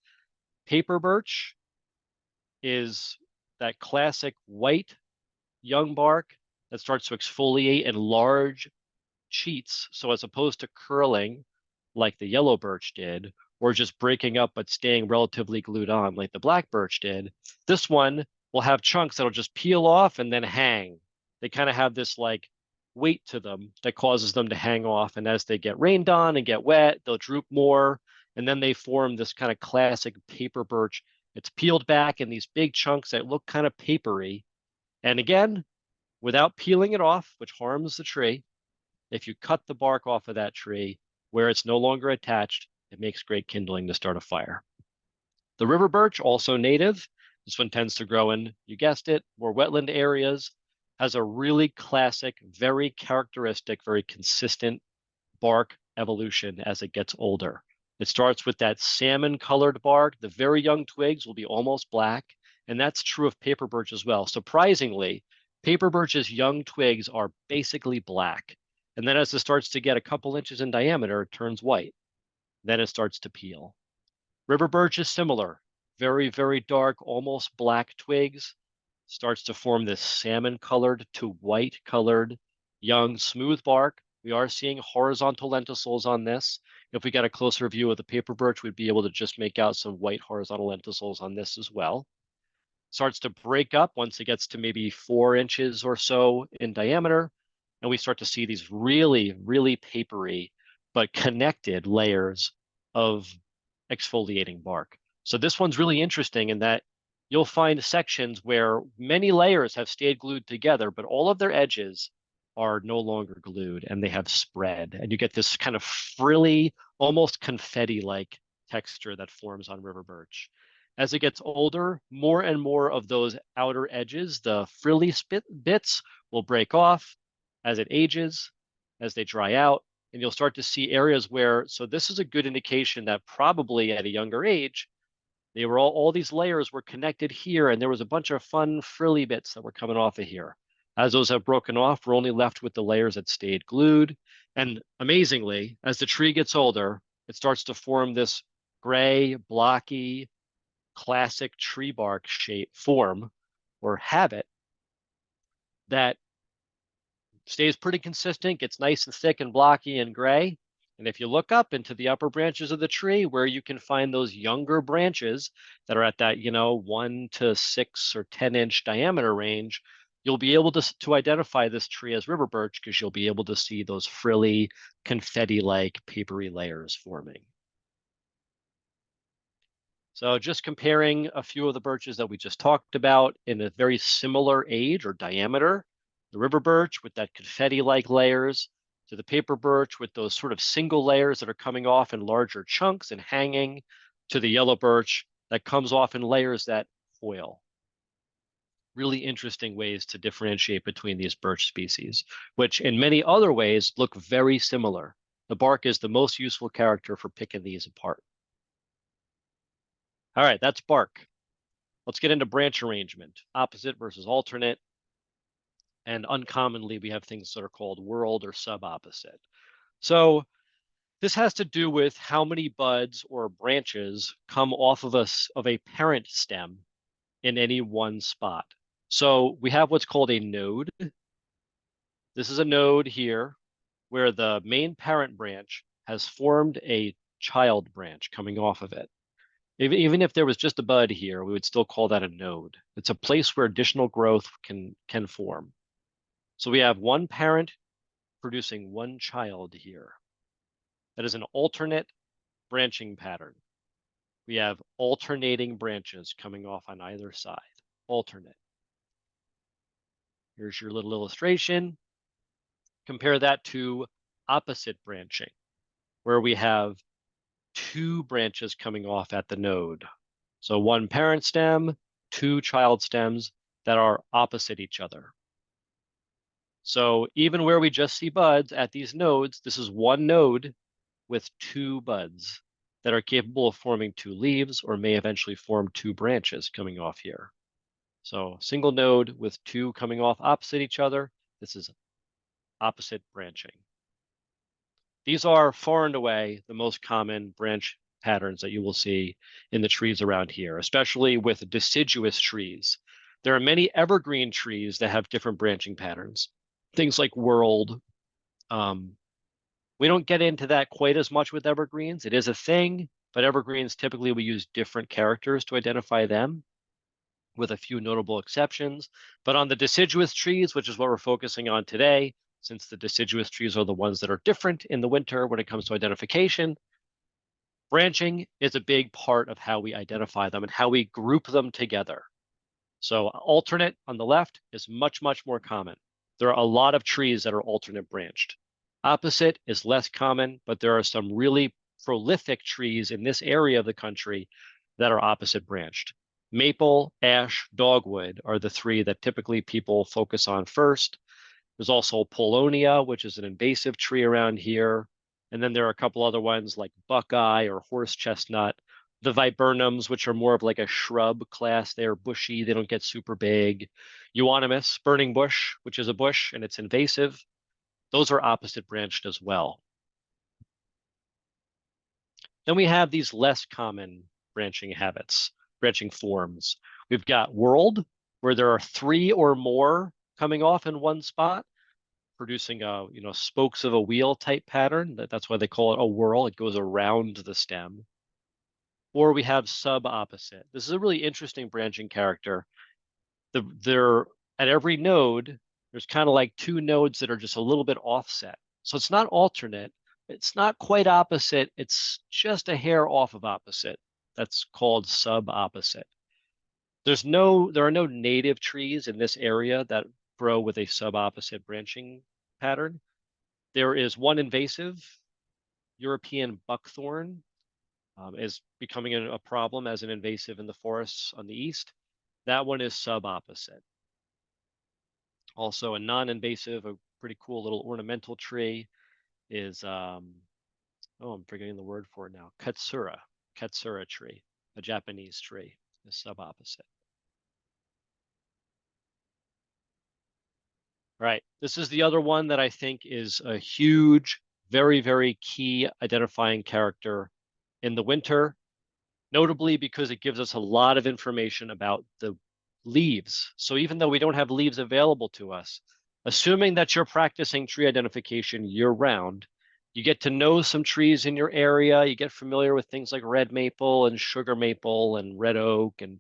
Paper birch is that classic white young bark that starts to exfoliate in large sheets. So as opposed to curling like the yellow birch did, or just breaking up but staying relatively glued on like the black birch did, this one will have chunks that'll just peel off and then hang. They kind of have this like weight to them that causes them to hang off. And as they get rained on and get wet, they'll droop more. And then they form this kind of classic paper birch. It's peeled back in these big chunks that look kind of papery. And again, without peeling it off, which harms the tree, if you cut the bark off of that tree where it's no longer attached, it makes great kindling to start a fire. The river birch, also native, this one tends to grow in, you guessed it, more wetland areas, has a really classic, very characteristic, very consistent bark evolution as it gets older. It starts with that salmon colored bark. The very young twigs will be almost black. And that's true of paper birch as well. Surprisingly, paper birch's young twigs are basically black. And then as it starts to get a couple inches in diameter, it turns white. Then it starts to peel. River birch is similar. Very, very dark, almost black twigs. Starts to form this salmon colored to white colored young smooth bark. We are seeing horizontal lenticels on this. If we got a closer view of the paper birch, we'd be able to just make out some white horizontal lenticels on this as well. Starts to break up once it gets to maybe 4 inches or so in diameter. And we start to see these really, really papery but connected layers of exfoliating bark. So this one's really interesting in that you'll find sections where many layers have stayed glued together, but all of their edges are no longer glued and they have spread. And you get this kind of frilly, almost confetti-like texture that forms on river birch. As it gets older, more and more of those outer edges, the frilly bits, will break off as it ages, as they dry out, and you'll start to see areas where, so this is a good indication that probably at a younger age, they were all these layers were connected here, and there was a bunch of fun frilly bits that were coming off of here. As those have broken off, we're only left with the layers that stayed glued. And amazingly, as the tree gets older, it starts to form this gray, blocky, classic tree bark shape form or habit that stays pretty consistent, gets nice and thick and blocky and gray. And if you look up into the upper branches of the tree where you can find those younger branches that are at that, 1 to 6 or 10-inch diameter range, you'll be able to identify this tree as river birch because you'll be able to see those frilly, confetti-like papery layers forming. So just comparing a few of the birches that we just talked about in a very similar age or diameter, the river birch with that confetti-like layers to the paper birch with those sort of single layers that are coming off in larger chunks and hanging to the yellow birch that comes off in layers that foil. Really interesting ways to differentiate between these birch species, which in many other ways look very similar. The bark is the most useful character for picking these apart. All right, that's bark. Let's get into branch arrangement, opposite versus alternate. And uncommonly, we have things that are called whorled or subopposite. So this has to do with how many buds or branches come off of a parent stem in any one spot. So we have what's called a node. This is a node here where the main parent branch has formed a child branch coming off of it. Even if there was just a bud here, we would still call that a node. It's a place where additional growth can form. So we have one parent producing one child here. That is an alternate branching pattern. We have alternating branches coming off on either side. Alternate. Here's your little illustration. Compare that to opposite branching, where we have 2 branches coming off at the node. So one parent stem, 2 child stems that are opposite each other. So even where we just see buds at these nodes, this is one node with 2 buds that are capable of forming 2 leaves or may eventually form 2 branches coming off here. So single node with 2 coming off opposite each other. This is opposite branching. These are far and away the most common branch patterns that you will see in the trees around here, especially with deciduous trees. There are many evergreen trees that have different branching patterns. Things like whorled. We don't get into that quite as much with evergreens. It is a thing, but evergreens typically we use different characters to identify them, with a few notable exceptions. But on the deciduous trees, which is what we're focusing on today, since the deciduous trees are the ones that are different in the winter when it comes to identification, branching is a big part of how we identify them and how we group them together. So alternate on the left is much, much more common. There are a lot of trees that are alternate branched. Opposite is less common, but there are some really prolific trees in this area of the country that are opposite branched. Maple, ash, dogwood are the 3 that typically people focus on first. There's also Paulownia, which is an invasive tree around here. And then there are a couple other ones like buckeye or horse chestnut. The viburnums, which are more of like a shrub class, they're bushy, they don't get super big. Euonymus, burning bush, which is a bush and it's invasive. Those are opposite branched as well. Then we have these less common branching habits, branching forms. We've got whorled, where there are 3 or more coming off in one spot, producing a, spokes of a wheel type pattern. That's why they call it a whorl. It goes around the stem. Or we have sub-opposite. This is a really interesting branching character. They're at every node, there's kind of like 2 nodes that are just a little bit offset. So it's not alternate. It's not quite opposite. It's just a hair off of opposite. That's called sub-opposite. There are no native trees in this area that grow with a sub-opposite branching pattern. There is one invasive, European buckthorn, is becoming a problem as an invasive in the forests on the east. That one is sub-opposite. Also a non-invasive, a pretty cool little ornamental tree is, I'm forgetting the word for it now, Katsura tree, a Japanese tree, is sub-opposite. Right, this is the other one that I think is a huge, very, very key identifying character in the winter, notably because it gives us a lot of information about the leaves. So even though we don't have leaves available to us, assuming that you're practicing tree identification year round, you get to know some trees in your area, you get familiar with things like red maple and sugar maple and red oak and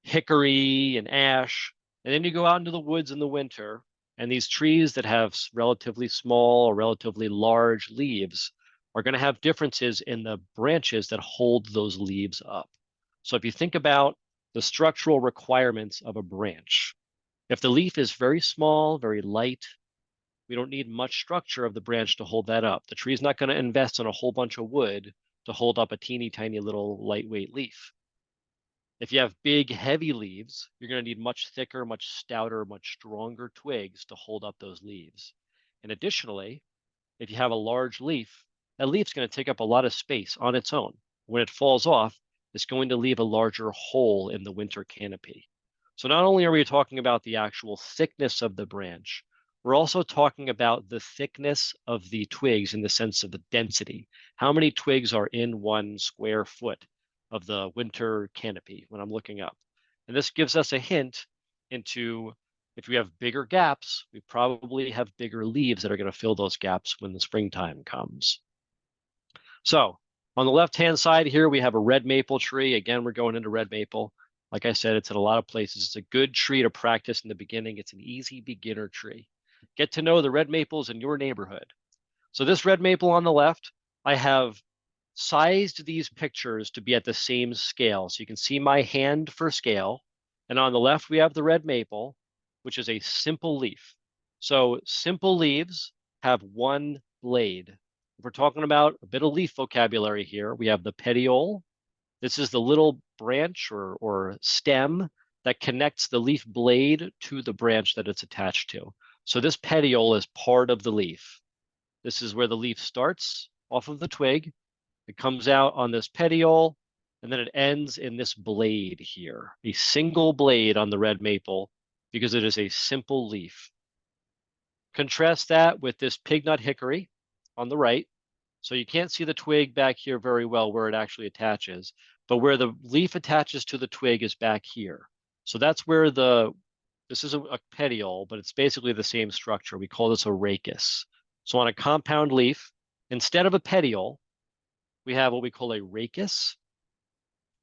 hickory and ash, and then you go out into the woods in the winter, and these trees that have relatively small or relatively large leaves are going to have differences in the branches that hold those leaves up. So if you think about the structural requirements of a branch, if the leaf is very small, very light, we don't need much structure of the branch to hold that up. The tree is not going to invest in a whole bunch of wood to hold up a teeny tiny little lightweight leaf. If you have big, heavy leaves, you're going to need much thicker, much stouter, much stronger twigs to hold up those leaves. And additionally, if you have a large leaf, that leaf's going to take up a lot of space on its own. When it falls off, it's going to leave a larger hole in the winter canopy. So not only are we talking about the actual thickness of the branch, we're also talking about the thickness of the twigs in the sense of the density. How many twigs are in 1 square foot of the winter canopy when I'm looking up? And this gives us a hint into, if we have bigger gaps, we probably have bigger leaves that are going to fill those gaps when the springtime comes. So on the left-hand side here, we have a red maple tree. Again, we're going into red maple. Like I said, it's in a lot of places. It's a good tree to practice in the beginning. It's an easy beginner tree. Get to know the red maples in your neighborhood. So this red maple on the left, I have sized these pictures to be at the same scale. So you can see my hand for scale. And on the left, we have the red maple, which is a simple leaf. So simple leaves have 1 blade. If we're talking about a bit of leaf vocabulary here, we have the petiole. This is the little branch or stem that connects the leaf blade to the branch that it's attached to. So this petiole is part of the leaf. This is where the leaf starts off of the twig. It comes out on this petiole, and then it ends in this blade here, a single blade on the red maple, because it is a simple leaf. Contrast that with this pignut hickory on the right. So you can't see the twig back here very well where it actually attaches, but where the leaf attaches to the twig is back here. So that's where this is a petiole, but it's basically the same structure. We call this a rachis. So on a compound leaf, instead of a petiole, we have what we call a rachis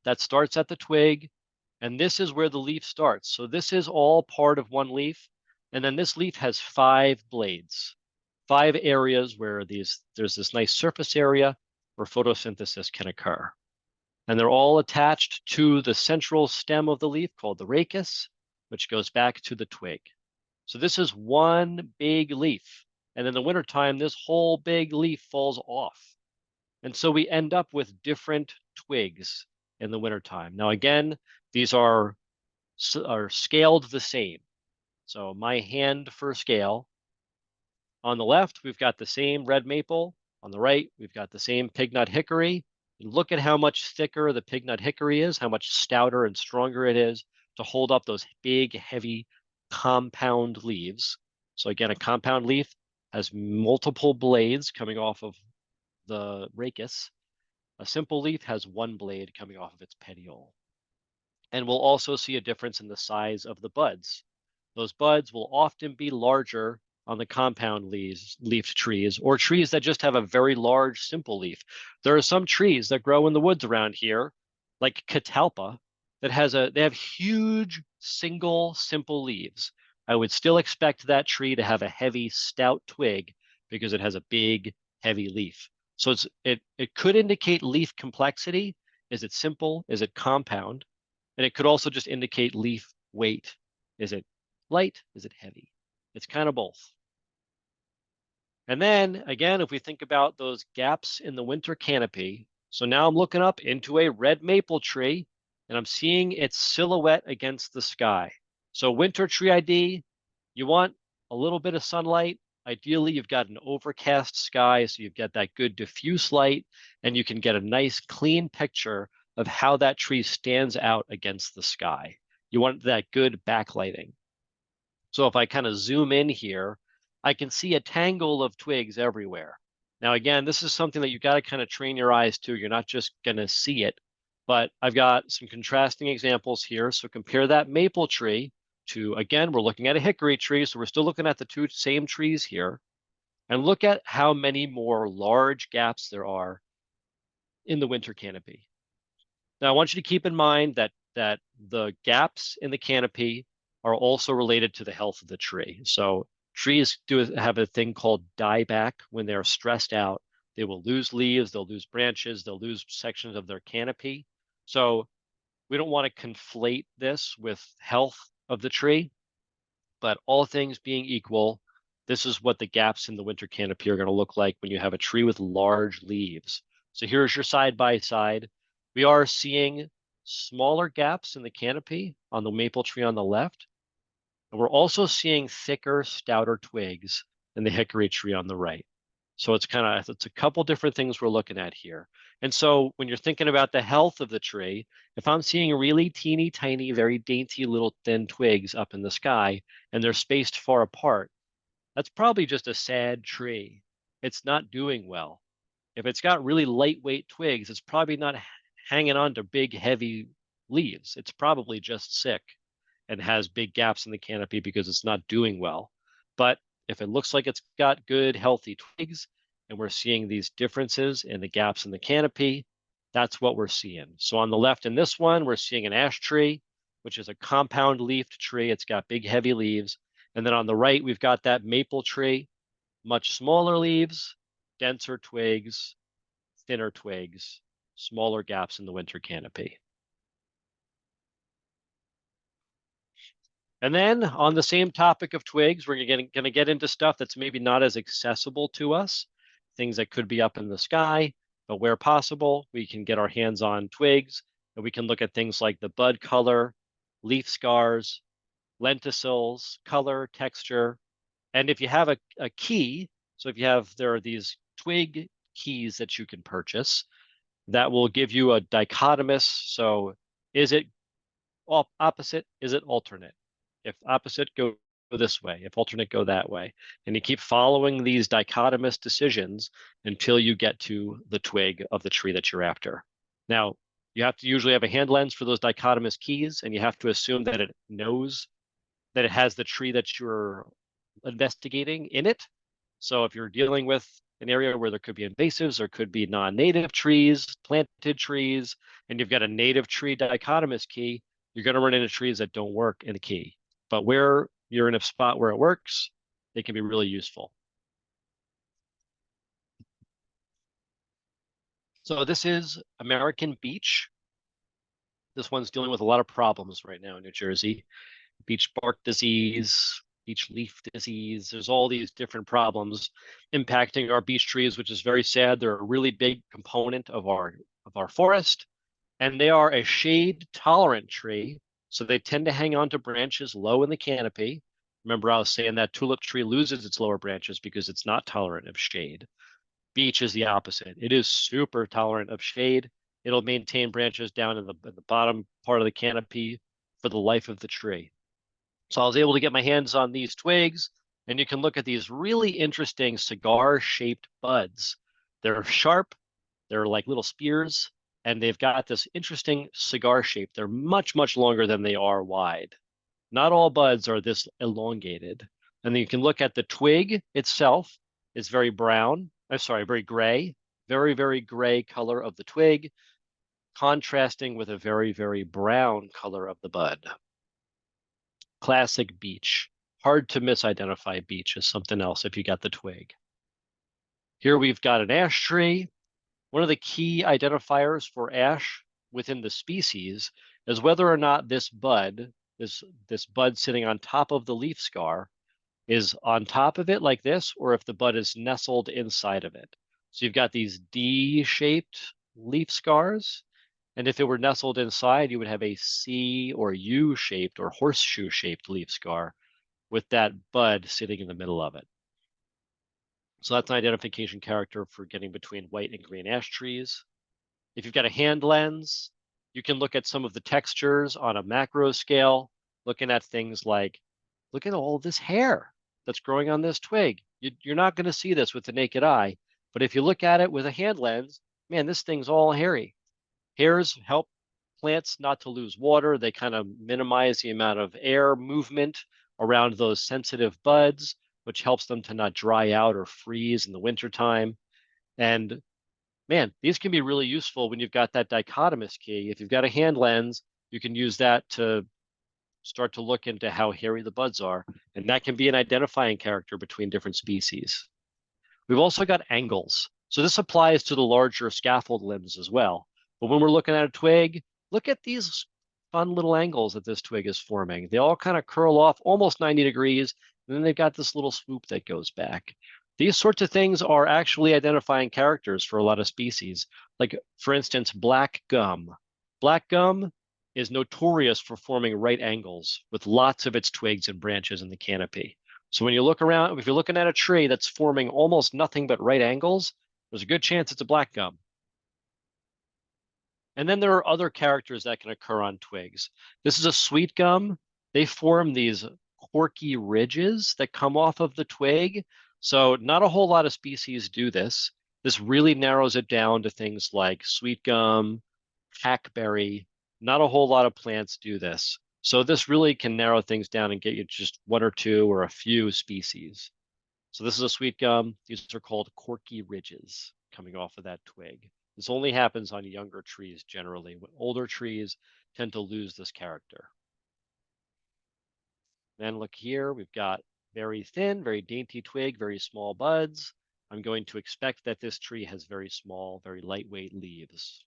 that starts at the twig, and this is where the leaf starts. So this is all part of 1 leaf, and then this leaf has 5 blades, 5 areas where there's this nice surface area where photosynthesis can occur. And they're all attached to the central stem of the leaf called the rachis, which goes back to the twig. So this is 1 big leaf. And in the wintertime, this whole big leaf falls off. And so we end up with different twigs in the wintertime. Now, again, these are scaled the same. So my hand for scale. On the left, we've got the same red maple. On the right, we've got the same pignut hickory. Look at how much thicker the pignut hickory is, how much stouter and stronger it is to hold up those big, heavy compound leaves. So again, a compound leaf has multiple blades coming off of the rachis. A simple leaf has one blade coming off of its petiole. And we'll also see a difference in the size of the buds. Those buds will often be larger on the compound leaf trees, or trees that just have a very large simple leaf. There are some trees that grow in the woods around here, like catalpa, that they have huge single simple leaves. I would still expect that tree to have a heavy stout twig because it has a big heavy leaf. So it could indicate leaf complexity. Is it simple? Is it compound? And it could also just indicate leaf weight. Is it light? Is it heavy? It's kind of both. And then again, if we think about those gaps in the winter canopy, so now I'm looking up into a red maple tree and I'm seeing its silhouette against the sky. So winter tree ID, you want a little bit of sunlight. Ideally, you've got an overcast sky, so you've got that good diffuse light, and you can get a nice clean picture of how that tree stands out against the sky. You want that good backlighting. So if I kind of zoom in here, I can see a tangle of twigs everywhere. Now, again, this is something that you got to kind of train your eyes to. You're not just going to see it, but I've got some contrasting examples here. So compare that maple tree to, again, we're looking at a hickory tree. So we're still looking at the two same trees here. And look at how many more large gaps there are in the winter canopy. Now, I want you to keep in mind that the gaps in the canopy are also related to the health of the tree. So trees do have a thing called dieback. When they're stressed out, they will lose leaves, they'll lose branches, they'll lose sections of their canopy. So we don't want to conflate this with health of the tree, but all things being equal, this is what the gaps in the winter canopy are going to look like when you have a tree with large leaves. So here's your side by side. We are seeing smaller gaps in the canopy on the maple tree on the left. And we're also seeing thicker, stouter twigs in the hickory tree on the right. So it's a couple different things we're looking at here. And so when you're thinking about the health of the tree, if I'm seeing really teeny tiny, very dainty little thin twigs up in the sky and they're spaced far apart, that's probably just a sad tree. It's not doing well. If it's got really lightweight twigs, it's probably not hanging on to big, heavy leaves. It's probably just sick and has big gaps in the canopy because it's not doing well. But if it looks like it's got good, healthy twigs, and we're seeing these differences in the gaps in the canopy, that's what we're seeing. So on the left in this one, we're seeing an ash tree, which is a compound leafed tree. It's got big, heavy leaves. And then on the right, we've got that maple tree, much smaller leaves, denser twigs, thinner twigs, smaller gaps in the winter canopy. And then on the same topic of twigs, we're going to get into stuff that's maybe not as accessible to us, things that could be up in the sky, but where possible, we can get our hands on twigs and we can look at things like the bud color, leaf scars, lenticels, color, texture. And if you have a key, so there are these twig keys that you can purchase that will give you a dichotomous. So is it opposite? Is it alternate? If opposite, go this way. If alternate, go that way. And you keep following these dichotomous decisions until you get to the twig of the tree that you're after. Now, you have to usually have a hand lens for those dichotomous keys, and you have to assume that it knows that it has the tree that you're investigating in it. So if you're dealing with an area where there could be invasives, or could be non-native trees, planted trees, and you've got a native tree dichotomous key, you're going to run into trees that don't work in the key. But where you're in a spot where it works, they can be really useful. So this is American beech. This one's dealing with a lot of problems right now in New Jersey. Beech bark disease, beech leaf disease. There's all these different problems impacting our beech trees, which is very sad. They're a really big component of our forest, and they are a shade tolerant tree. So they tend to hang on to branches low in the canopy. Remember, I was saying that tulip tree loses its lower branches because it's not tolerant of shade. Beech is the opposite. It is super tolerant of shade. It'll maintain branches down in the bottom part of the canopy for the life of the tree. So I was able to get my hands on these twigs, and you can look at these really interesting cigar-shaped buds. They're sharp, they're like little spears, and they've got this interesting cigar shape. They're much, much longer than they are wide. Not all buds are this elongated. And then you can look at the twig itself. It's very brown. I'm sorry, very gray. Very, very gray color of the twig, contrasting with a very, very brown color of the bud. Classic beech. Hard to misidentify beech as something else if you got the twig. Here we've got an ash tree. One of the key identifiers for ash within the species is whether or not this bud, this bud sitting on top of the leaf scar, is on top of it like this, or if the bud is nestled inside of it. So you've got these D-shaped leaf scars, and if it were nestled inside, you would have a C or U-shaped or horseshoe-shaped leaf scar with that bud sitting in the middle of it. So that's an identification character for getting between white and green ash trees. If you've got a hand lens, you can look at some of the textures on a macro scale, looking at things like, look at all this hair that's growing on this twig. You're not going to see this with the naked eye, but if you look at it with a hand lens, man, this thing's all hairy. Hairs help plants not to lose water. They kind of minimize the amount of air movement around those sensitive buds, which helps them to not dry out or freeze in the wintertime. And man, these can be really useful when you've got that dichotomous key. If you've got a hand lens, you can use that to start to look into how hairy the buds are. And that can be an identifying character between different species. We've also got angles. So this applies to the larger scaffold limbs as well. But when we're looking at a twig, look at these fun little angles that this twig is forming. They all kind of curl off almost 90 degrees, and then they've got this little swoop that goes back. These sorts of things are actually identifying characters for a lot of species. Like, for instance, black gum. Black gum is notorious for forming right angles with lots of its twigs and branches in the canopy. So when you look around, if you're looking at a tree that's forming almost nothing but right angles, there's a good chance it's a black gum. And then there are other characters that can occur on twigs. This is a sweet gum. They form these corky ridges that come off of the twig. So not a whole lot of species do this. This really narrows it down to things like sweet gum, hackberry. Not a whole lot of plants do this. So this really can narrow things down and get you just one or two or a few species. So this is a sweet gum. These are called corky ridges coming off of that twig. This only happens on younger trees generally. Older trees tend to lose this character. Then look here, we've got very thin, very dainty twig, very small buds. I'm going to expect that this tree has very small, very lightweight leaves.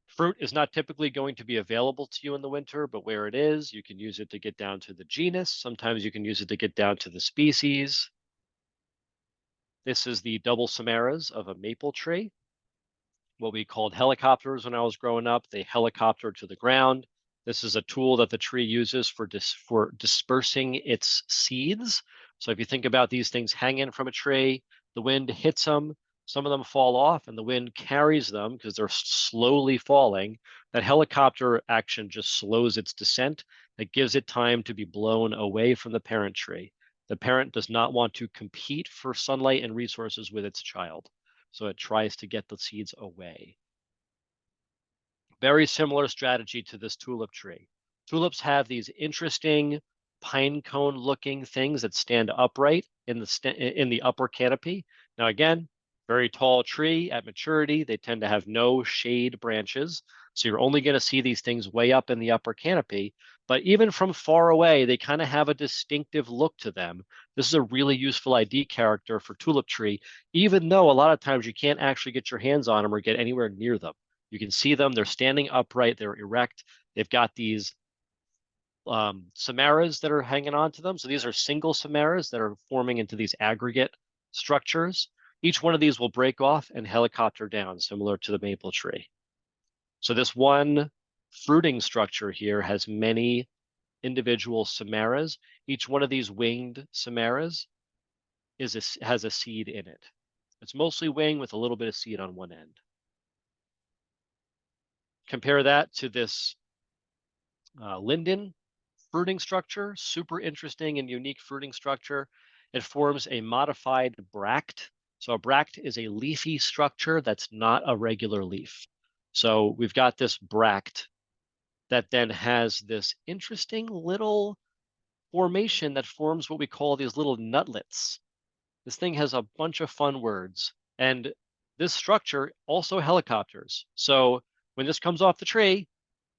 Fruit is not typically going to be available to you in the winter, but where it is, you can use it to get down to the genus. Sometimes you can use it to get down to the species. This is the double samaras of a maple tree. What we called helicopters when I was growing up. They helicopter to the ground. This is a tool that the tree uses for dispersing its seeds. So if you think about these things hanging from a tree, the wind hits them, some of them fall off, and the wind carries them because they're slowly falling. That helicopter action just slows its descent. It gives it time to be blown away from the parent tree. The parent does not want to compete for sunlight and resources with its child, so it tries to get the seeds away. Very similar strategy to this tulip tree. Tulips have these interesting pine cone looking things that stand upright in the upper canopy. Now again, very tall tree at maturity, they tend to have no shade branches. So you're only going to see these things way up in the upper canopy. But even from far away, they kind of have a distinctive look to them. This is a really useful ID character for tulip tree, even though a lot of times you can't actually get your hands on them or get anywhere near them. You can see them, they're standing upright, they're erect. They've got these samaras that are hanging on to them. So these are single samaras that are forming into these aggregate structures. Each one of these will break off and helicopter down, similar to the maple tree. So this one fruiting structure here has many individual samaras. Each one of these winged samaras has a seed in it. It's mostly wing with a little bit of seed on one end. Compare that to this linden fruiting structure, super interesting and unique fruiting structure. It forms a modified bract. So a bract is a leafy structure that's not a regular leaf. So we've got this bract that then has this interesting little formation that forms what we call these little nutlets. This thing has a bunch of fun words. And this structure also helicopters. So when this comes off the tree,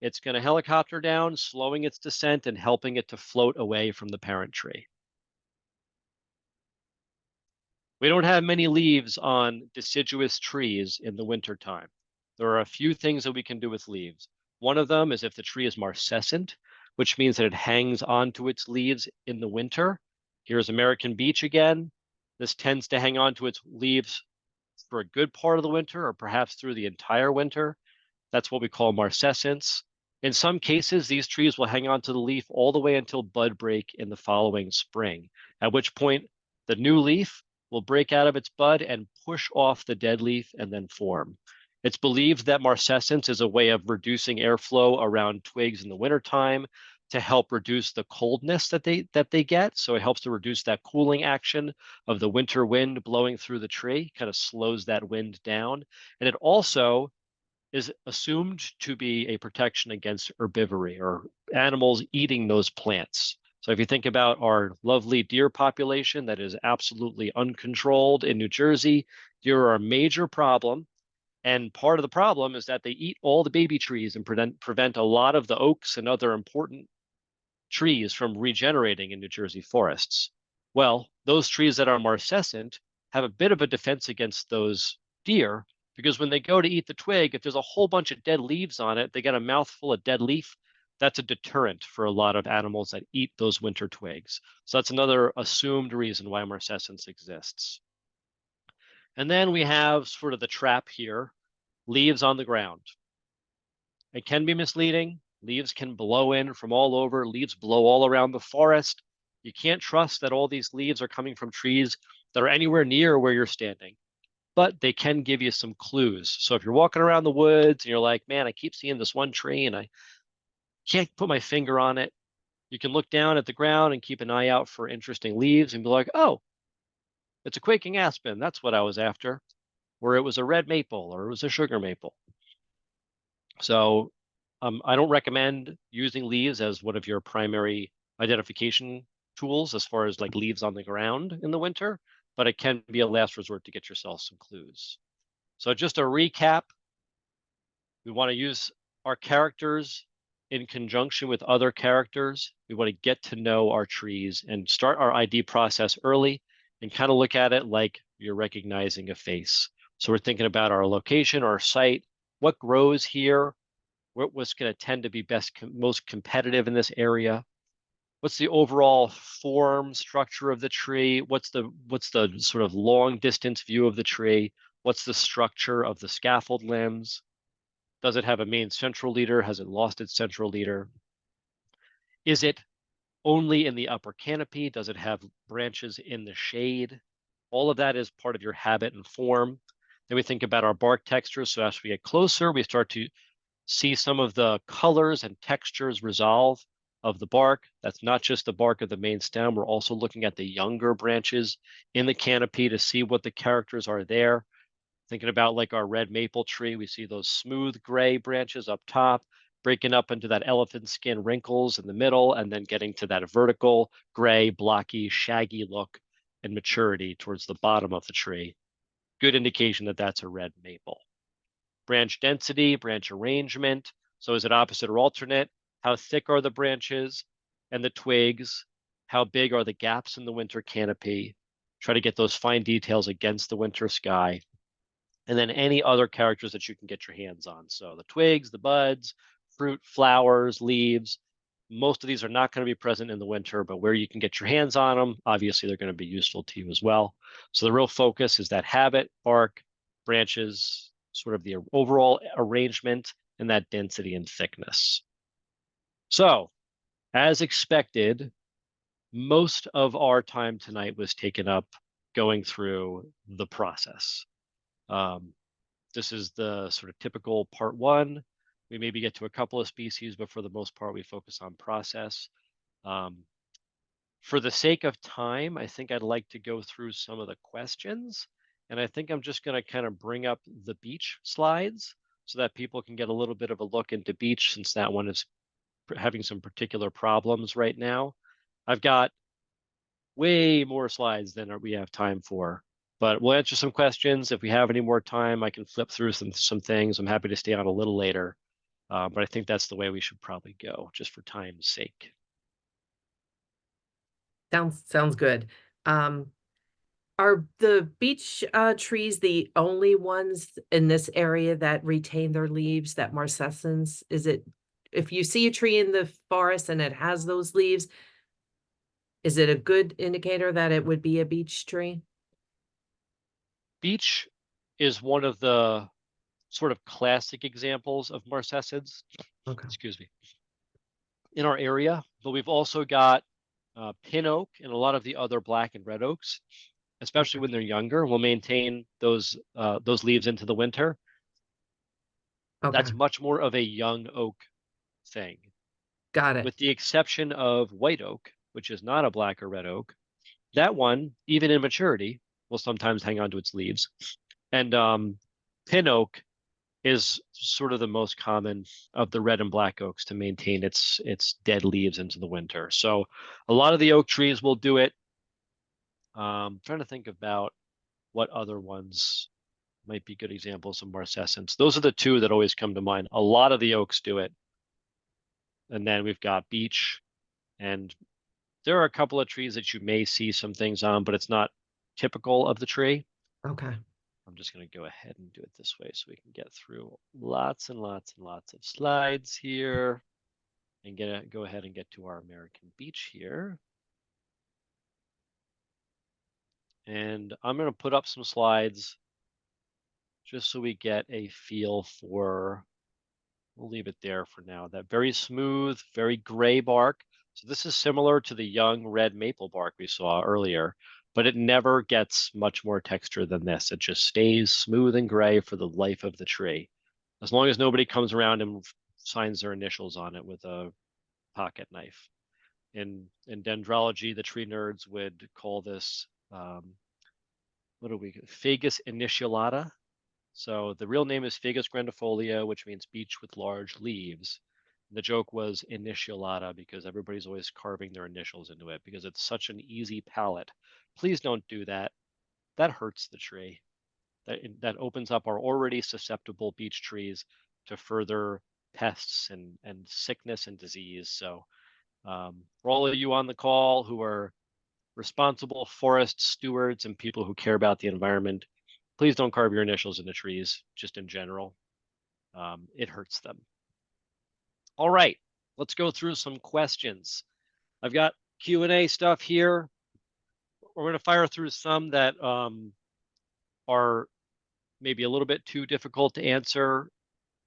it's going to helicopter down, slowing its descent and helping it to float away from the parent tree. We don't have many leaves on deciduous trees in the wintertime. There are a few things that we can do with leaves. One of them is if the tree is marcescent, which means that it hangs onto its leaves in the winter. Here's American beech again. This tends to hang on to its leaves for a good part of the winter or perhaps through the entire winter. That's what we call marcescence. In some cases, these trees will hang on to the leaf all the way until bud break in the following spring, at which point the new leaf will break out of its bud and push off the dead leaf and then form. It's believed that marcescence is a way of reducing airflow around twigs in the wintertime to help reduce the coldness that they get. So it helps to reduce that cooling action of the winter wind blowing through the tree, kind of slows that wind down. And it also is assumed to be a protection against herbivory or animals eating those plants. So if you think about our lovely deer population that is absolutely uncontrolled in New Jersey, deer are a major problem. And part of the problem is that they eat all the baby trees and prevent a lot of the oaks and other important trees from regenerating in New Jersey forests. Well, those trees that are marcescent have a bit of a defense against those deer because when they go to eat the twig, if there's a whole bunch of dead leaves on it, they get a mouthful of dead leaf. That's a deterrent for a lot of animals that eat those winter twigs. So that's another assumed reason why marcescence exists. And then we have sort of the trap here, leaves on the ground. It can be misleading. Leaves can blow in from all over. Leaves blow all around the forest. You can't trust that all these leaves are coming from trees that are anywhere near where you're standing, but they can give you some clues. So if you're walking around the woods and you're like, man, I keep seeing this one tree and I can't put my finger on it, you can look down at the ground and keep an eye out for interesting leaves and be like, oh, it's a quaking aspen. That's what I was after. Or it was a red maple or it was a sugar maple. So I don't recommend using leaves as one of your primary identification tools as far as like leaves on the ground in the winter, but it can be a last resort to get yourself some clues. So just a recap, we want to use our characters in conjunction with other characters. We want to get to know our trees and start our ID process early and kind of look at it like you're recognizing a face. So we're thinking about our location, our site, what grows here, what's going to tend to be most competitive in this area. What's the overall form structure of the tree? What's the sort of long distance view of the tree? What's the structure of the scaffold limbs? Does it have a main central leader? Has it lost its central leader? Is it only in the upper canopy? Does it have branches in the shade? All of that is part of your habit and form. Then we think about our bark texture. So as we get closer, we start to see some of the colors and textures resolve of the bark. That's not just the bark of the main stem. We're also looking at the younger branches in the canopy to see what the characters are there. Thinking about like our red maple tree, we see those smooth gray branches up top, breaking up into that elephant skin wrinkles in the middle, and then getting to that vertical gray, blocky, shaggy look and maturity towards the bottom of the tree. Good indication that that's a red maple. Branch density, branch arrangement. So is it opposite or alternate? How thick are the branches and the twigs? How big are the gaps in the winter canopy? Try to get those fine details against the winter sky. And then any other characters that you can get your hands on. So the twigs, the buds, fruit, flowers, leaves. Most of these are not going to be present in the winter, but where you can get your hands on them, obviously they're going to be useful to you as well. So the real focus is that habit, bark, branches, sort of the overall arrangement, and that density and thickness. So, as expected, most of our time tonight was taken up going through the process. This is the sort of typical part one. We maybe get to a couple of species, but for the most part, we focus on process. For the sake of time, I think I'd like to go through some of the questions. And I think I'm just going to kind of bring up the beach slides so that people can get a little bit of a look into beach, since that one is having some particular problems right now. I've got way more slides than we have time for, but we'll answer some questions. If we have any more time, I can flip through some things. I'm happy to stay on a little later, but I think that's the way we should probably go, just for time's sake. Sounds good. Are the beech trees the only ones in this area that retain their leaves, that marcescens? Is it, if you see a tree in the forest and it has those leaves, is it a good indicator that it would be a beech tree? Beech is one of the sort of classic examples of marcescens, Okay. excuse me, in our area, but we've also got pin oak and a lot of the other black and red oaks, especially Okay. when they're younger, will maintain those leaves into the winter. Okay. That's much more of a young oak thing, Got it. with the exception of white oak, which is not a black or red oak. That one, even in maturity, will sometimes hang on to its leaves. And pin oak is sort of the most common of the red and black oaks to maintain its dead leaves into the winter. So a lot of the oak trees will do it. Trying to think about what other ones might be good examples of marcescens. Those are the two that always come to mind. A lot of the oaks do it. And then we've got beech, and there are a couple of trees that you may see some things on, but it's not typical of the tree. Okay. I'm just going to go ahead and do it this way so we can get through lots and lots and lots of slides here and go ahead and get to our American beech here. And I'm going to put up some slides just so we get a feel for, we'll leave it there for now, that very smooth, very gray bark. So this is similar to the young red maple bark we saw earlier, but it never gets much more texture than this. It just stays smooth and gray for the life of the tree, as long as nobody comes around and signs their initials on it with a pocket knife. In dendrology, the tree nerds would call this, Fagus initiolata. So the real name is Fagus grandifolia, which means beech with large leaves. The joke was initiolata because everybody's always carving their initials into it because it's such an easy palette. Please don't do that. That hurts the tree. That opens up our already susceptible beech trees to further pests and sickness and disease. So for all of you on the call who are responsible forest stewards and people who care about the environment, please don't carve your initials into trees, just in general. It hurts them. All right, let's go through some questions. I've got Q&A stuff here. We're going to fire through some that are maybe a little bit too difficult to answer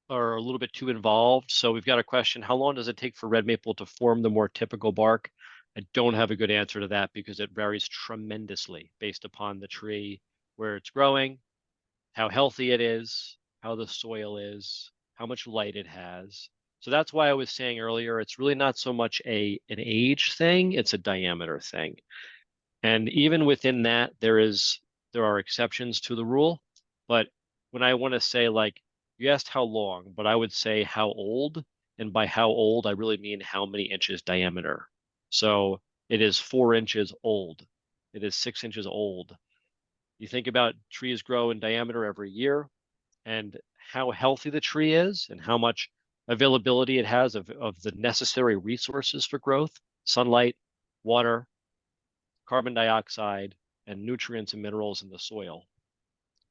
or a little bit too involved. So we've got a question: how long does it take for red maple to form the more typical bark? I don't have a good answer to that because it varies tremendously based upon the tree, where it's growing, how healthy it is, how the soil is, how much light it has. So that's why I was saying earlier, it's really not so much an age thing, it's a diameter thing. And even within that, there are exceptions to the rule. But when I want to say, like, you asked how long, but I would say how old. And by how old, I really mean how many inches diameter. So it is 4 inches old. It is 6 inches old. You think about trees grow in diameter every year and how healthy the tree is and how much availability it has of the necessary resources for growth: sunlight, water, carbon dioxide, and nutrients and minerals in the soil.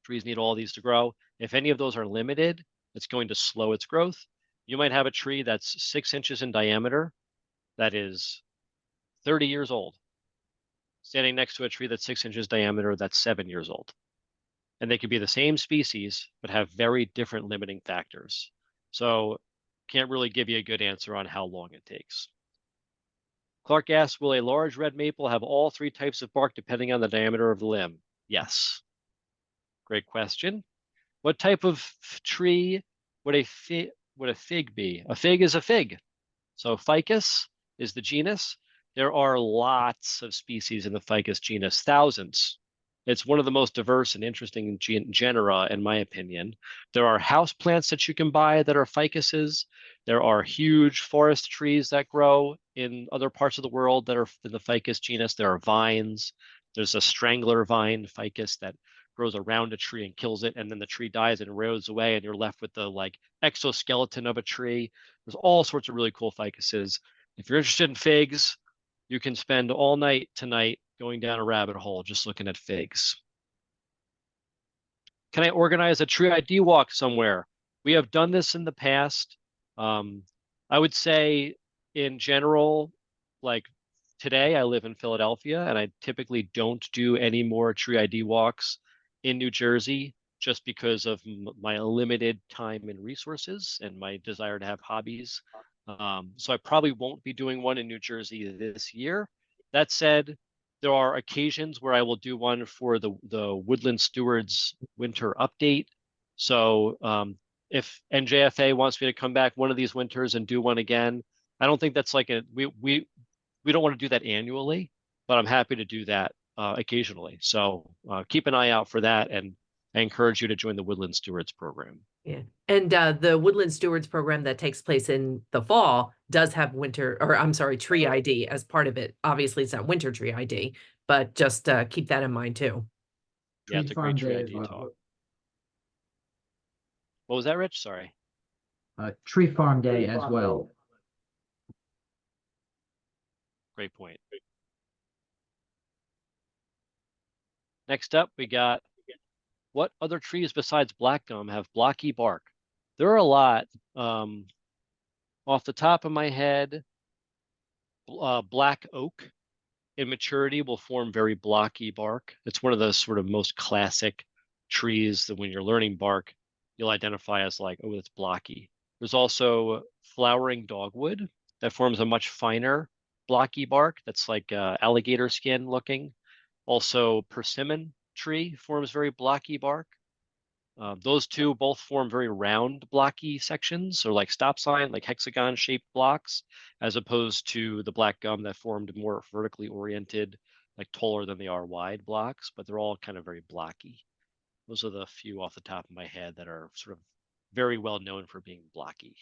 Trees need all these to grow. If any of those are limited, it's going to slow its growth. You might have a tree that's 6 inches in diameter that is 30 years old, standing next to a tree that's 6 inches diameter that's 7 years old. And they could be the same species, but have very different limiting factors. So can't really give you a good answer on how long it takes. Clark asks, will a large red maple have all 3 types of bark depending on the diameter of the limb? Yes. Great question. What type of tree would a fig be? A fig is a fig. So Ficus is the genus. There are lots of species in the Ficus genus, thousands. It's one of the most diverse and interesting genera, in my opinion. There are house plants that you can buy that are ficuses. There are huge forest trees that grow in other parts of the world that are in the ficus genus. There are vines. There's a strangler vine, ficus, that grows around a tree and kills it, and then the tree dies and erodes away, and you're left with the like exoskeleton of a tree. There's all sorts of really cool ficuses. If you're interested in figs, you can spend all night tonight going down a rabbit hole just looking at figs. Can I organize a tree ID walk somewhere? We have done this in the past. I would say in general, like today I live in Philadelphia and I typically don't do any more tree ID walks in New Jersey just because of my limited time and resources and my desire to have hobbies. So I probably won't be doing one in New Jersey this year. That said, there are occasions where I will do one for the Woodland Stewards winter update. So if NJFA wants me to come back one of these winters and do one again, I don't think that's like we don't want to do that annually, but I'm happy to do that occasionally. So keep an eye out for that, and I encourage you to join the Woodland Stewards program. Yeah. And the Woodland Stewards program that takes place in the fall does have tree ID as part of it. Obviously, it's not winter tree ID, but just keep that in mind too. Yeah, it's a great tree Day ID as talk. well. What was that, Rich? Sorry. Tree Farm Day as well. Great point. Next up, we got, what other trees besides black gum have blocky bark? There are a lot. Off the top of my head, black oak in maturity will form very blocky bark. It's one of the sort of most classic trees that when you're learning bark, you'll identify as like, oh, it's blocky. There's also flowering dogwood that forms a much finer blocky bark that's like alligator skin looking. Also, persimmon tree forms very blocky bark. Those two both form very round blocky sections, or like stop sign, like hexagon shaped blocks, as opposed to the black gum that formed more vertically oriented, like taller than they are wide blocks, but they're all kind of very blocky. Those are the few off the top of my head that are sort of very well known for being blocky.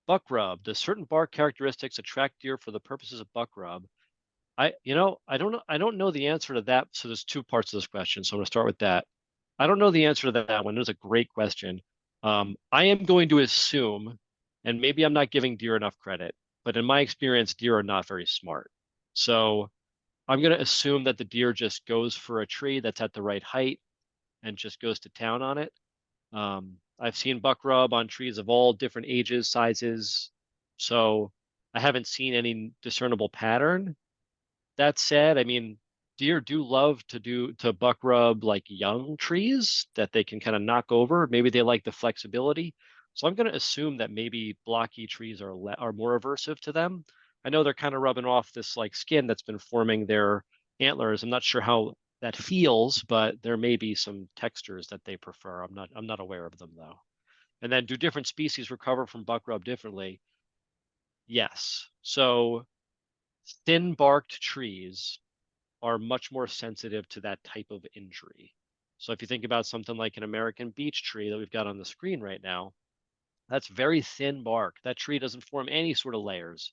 Buck rub. Does certain bark characteristics attract deer for the purposes of buck rub? I don't know the answer to that. So there's 2 parts to this question. So I'm going to start with that. I don't know the answer to that one. It was a great question. I am going to assume, and maybe I'm not giving deer enough credit, but in my experience, deer are not very smart. So I'm going to assume that the deer just goes for a tree that's at the right height and just goes to town on it. I've seen buck rub on trees of all different ages, sizes. So I haven't seen any discernible pattern. That said, I mean, deer do love to buck rub like young trees that they can kind of knock over. Maybe they like the flexibility. So I'm going to assume that maybe blocky trees are more aversive to them. I know they're kind of rubbing off this like skin that's been forming their antlers. I'm not sure how that feels, but there may be some textures that they prefer. I'm not aware of them though. And then do different species recover from buck rub differently? Yes. So thin barked trees are much more sensitive to that type of injury. So if you think about something like an American beech tree that we've got on the screen right now, that's very thin bark. That tree doesn't form any sort of layers.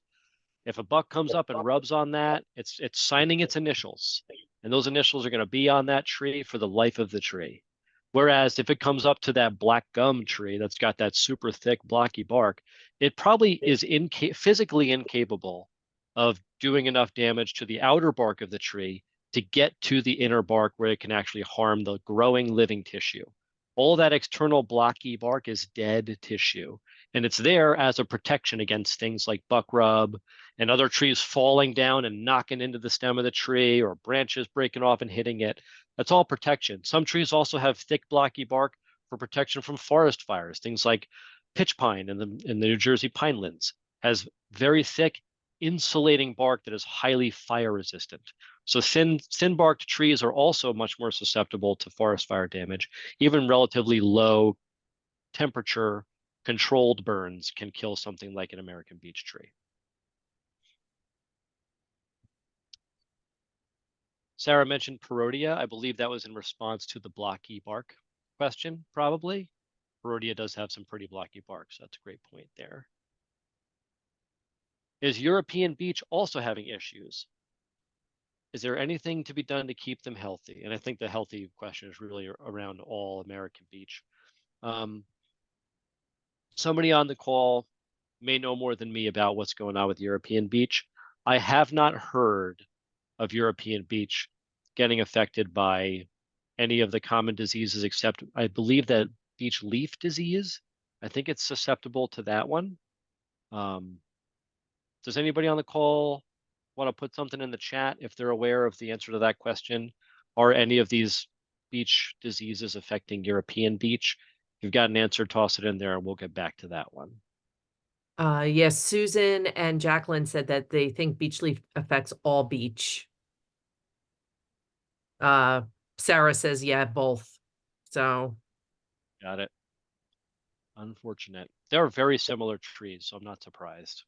If a buck comes up and rubs on that, it's signing its initials, and those initials are going to be on that tree for the life of the tree. Whereas if it comes up to that black gum tree that's got that super thick blocky bark, it probably is physically incapable of doing enough damage to the outer bark of the tree to get to the inner bark where it can actually harm the growing living tissue. All that external blocky bark is dead tissue, and it's there as a protection against things like buck rub and other trees falling down and knocking into the stem of the tree, or branches breaking off and hitting it. That's all protection. Some trees also have thick blocky bark for protection from forest fires. Things like pitch pine in the New Jersey pinelands has very thick insulating bark that is highly fire resistant. So thin barked trees are also much more susceptible to forest fire damage. Even relatively low temperature controlled burns can kill something like an American beech tree. Sarah mentioned Perodia. I believe that was in response to the blocky bark question, probably. Perodia does have some pretty blocky bark, so that's a great point there. Is European beech also having issues? Is there anything to be done to keep them healthy? And I think the healthy question is really around all American beech. Somebody on the call may know more than me about what's going on with European beech. I have not heard of European beech getting affected by any of the common diseases, except I believe that beech leaf disease, I think it's susceptible to that one. Does anybody on the call want to put something in the chat if they're aware of the answer to that question? Are any of these beech diseases affecting European beech? If you've got an answer, toss it in there and we'll get back to that one. Yes, Susan and Jacqueline said that they think beech leaf affects all beech. Sarah says, yeah, both. So. Got it. Unfortunate. They're very similar trees, so I'm not surprised.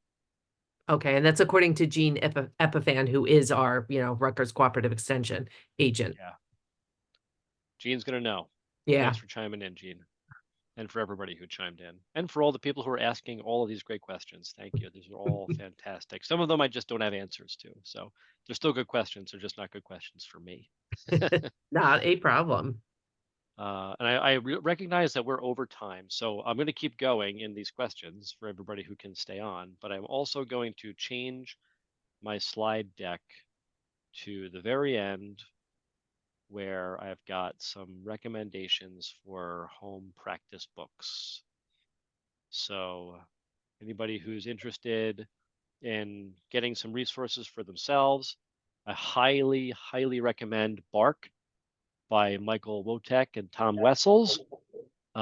Okay, and that's according to Jean Epiphan, who is our, Rutgers Cooperative Extension agent. Yeah. Jean's gonna know. Yeah. Thanks for chiming in, Jean. And for everybody who chimed in. And for all the people who are asking all of these great questions. Thank you. These are all fantastic. Some of them I just don't have answers to. So they're still good questions. They're just not good questions for me. Not a problem. And I recognize that we're over time. So I'm going to keep going in these questions for everybody who can stay on. But I'm also going to change my slide deck to the very end, where I've got some recommendations for home practice books. So anybody who's interested in getting some resources for themselves, I highly, highly recommend Bark by Michael Wotek and Tom Wessels.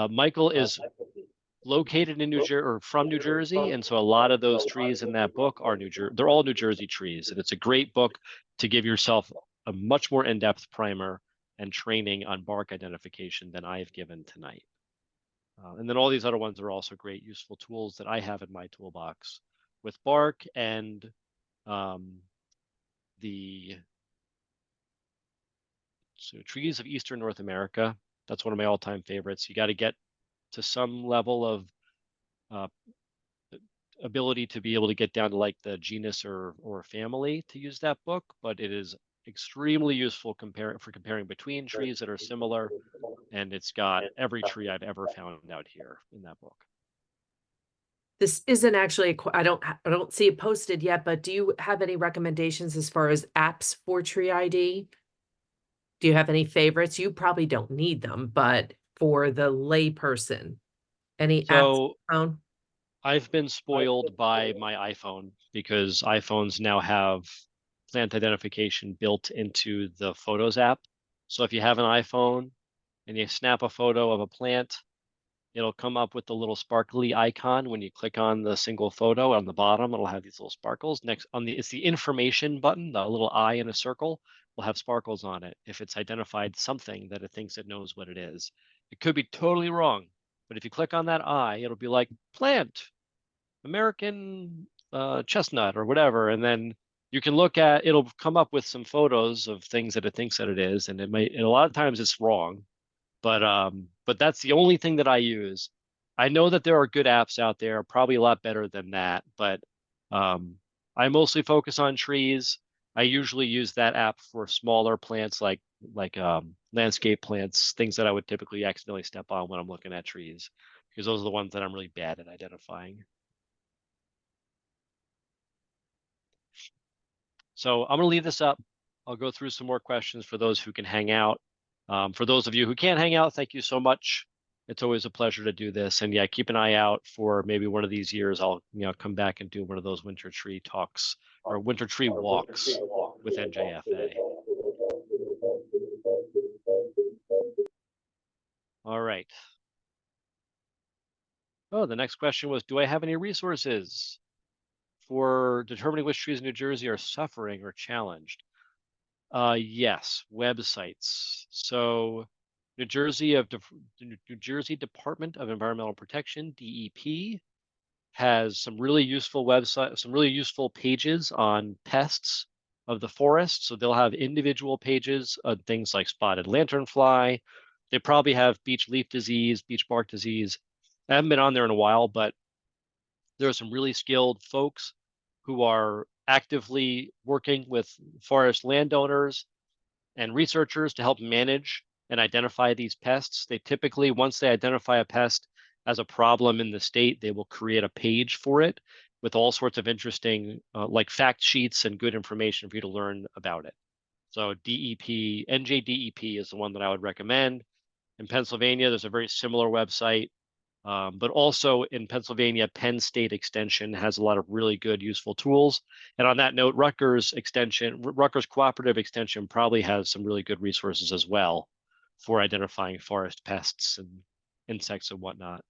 Michael is located in New Jersey or from New Jersey, and so a lot of those trees in that book are they're all New Jersey trees, and it's a great book to give yourself a much more in-depth primer and training on bark identification than I've given tonight. And then all these other ones are also great, useful tools that I have in my toolbox with bark and the trees of Eastern North America. That's one of my all-time favorites. You got to get to some level of ability to be able to get down to like the genus or family to use that book, but it is extremely useful for comparing between trees that are similar, and it's got every tree I've ever found out here in that book. This isn't actually I don't see it posted yet, but do you have any recommendations as far as apps for Tree ID? Do you have any favorites? You probably don't need them, but for the lay person, any apps? I've been spoiled by my iPhone because iPhones now have plant identification built into the Photos app. So if you have an iPhone and you snap a photo of a plant, it'll come up with the little sparkly icon when you click on the single photo on the bottom. It'll have these little sparkles. Next on it's the information button, the little eye in a circle will have sparkles on it if it's identified something that it thinks it knows what it is. It could be totally wrong, but if you click on that eye, it'll be like plant, American chestnut or whatever, and then you can look at, it'll come up with some photos of things that it thinks that it is, and and a lot of times it's wrong, but that's the only thing that I use. I know that there are good apps out there, probably a lot better than that, but I mostly focus on trees. I usually use that app for smaller plants like landscape plants, things that I would typically accidentally step on when I'm looking at trees, because those are the ones that I'm really bad at identifying. So I'm going to leave this up. I'll go through some more questions for those who can hang out. For those of you who can't hang out, thank you so much. It's always a pleasure to do this. And yeah, keep an eye out for maybe one of these years. I'll come back and do one of those winter tree talks or winter tree walks with NJFA. All right. Oh, the next question was, do I have any resources for determining which trees in New Jersey are suffering or challenged. Yes, websites. So New Jersey Department of Environmental Protection, DEP, has some really useful pages on pests of the forest. So they'll have individual pages on things like spotted lanternfly. They probably have beech leaf disease, beech bark disease. I haven't been on there in a while, but there are some really skilled folks who are actively working with forest landowners and researchers to help manage and identify these pests. They typically, once they identify a pest as a problem in the state, they will create a page for it with all sorts of interesting like fact sheets and good information for you to learn about it. So DEP, NJDEP is the one that I would recommend. In Pennsylvania, there's a very similar website. But also in Pennsylvania, Penn State Extension has a lot of really good, useful tools. And on that note, Rutgers Cooperative Extension probably has some really good resources as well for identifying forest pests and insects and whatnot.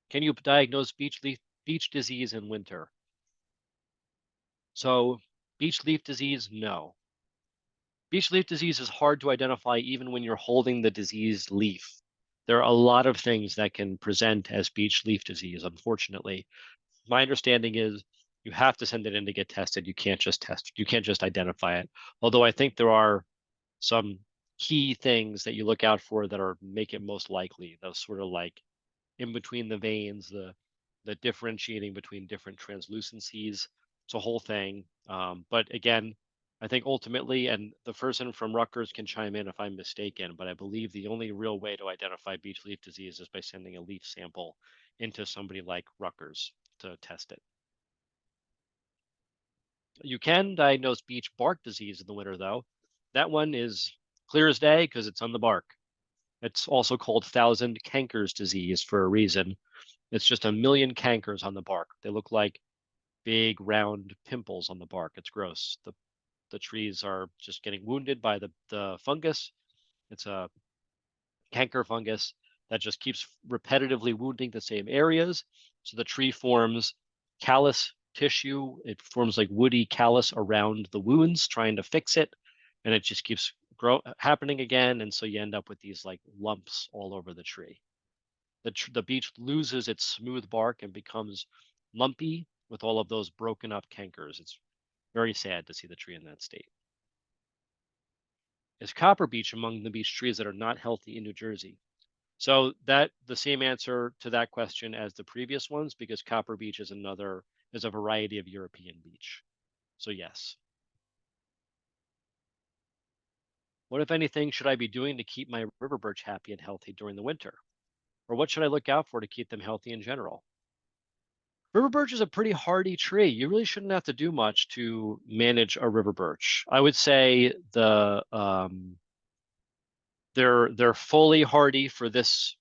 Can you diagnose beech disease in winter? So beech leaf disease, no. Beech leaf disease is hard to identify even when you're holding the diseased leaf. There are a lot of things that can present as beech leaf disease, unfortunately. My understanding is you have to send it in to get tested. You can't just identify it. Although I think there are some key things that you look out for that make it most likely. Those sort of like in between the veins, the differentiating between different translucencies. It's a whole thing. But again, I think ultimately, and the person from Rutgers can chime in if I'm mistaken, but I believe the only real way to identify beech leaf disease is by sending a leaf sample into somebody like Rutgers to test it. You can diagnose beech bark disease in the winter, though. That one is clear as day because it's on the bark. It's also called thousand cankers disease for a reason. It's just a million cankers on the bark. They look like big round pimples on the bark. It's gross. The trees are just getting wounded by the fungus. It's a canker fungus that just keeps repetitively wounding the same areas. So the tree forms callus tissue. It forms like woody callus around the wounds, trying to fix it. And it just keeps happening again. And so you end up with these like lumps all over the tree. The beech loses its smooth bark and becomes lumpy with all of those broken up cankers. It's very sad to see the tree in that state. Is copper beech among the beech trees that are not healthy in New Jersey? So the same answer to that question as the previous ones, because copper beech is a variety of European beech. So yes. What, if anything, should I be doing to keep my river birch happy and healthy during the winter? Or what should I look out for to keep them healthy in general? River birch is a pretty hardy tree. You really shouldn't have to do much to manage a river birch. I would say they're fully hardy for this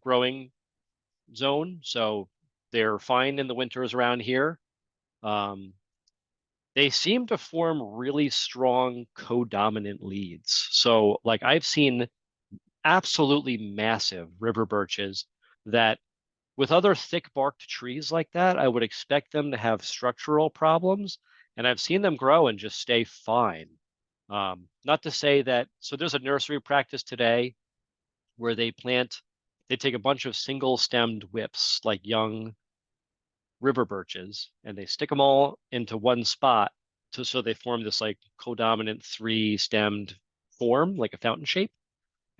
growing zone, so they're fine in the winters around here. They seem to form really strong codominant leads. So like I've seen absolutely massive river birches that with other thick barked trees like that, I would expect them to have structural problems. And I've seen them grow and just stay fine. Not to say that, so there's a nursery practice today where they take a bunch of single stemmed whips, like young river birches, and they stick them all into one spot so they form this like codominant 3-stemmed form, like a fountain shape.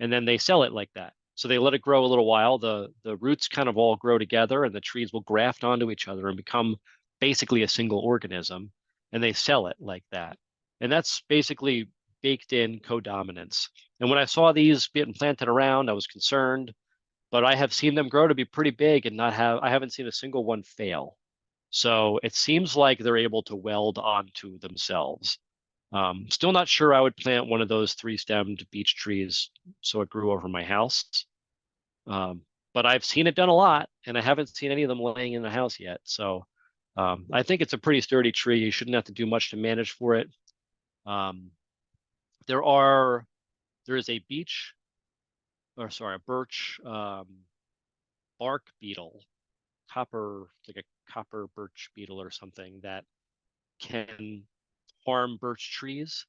And then they sell it like that. So they let it grow a little while. The roots kind of all grow together and the trees will graft onto each other and become basically a single organism. And they sell it like that. And that's basically baked in codominance. And when I saw these getting planted around, I was concerned, but I have seen them grow to be pretty big and I haven't seen a single one fail. So it seems like they're able to weld onto themselves. Still not sure I would plant one of those 3-stemmed beech trees so it grew over my house. But I've seen it done a lot, and I haven't seen any of them laying in the house yet. So I think it's a pretty sturdy tree. You shouldn't have to do much to manage for it. There is a birch bark beetle, like a copper birch beetle or something that can harm birch trees,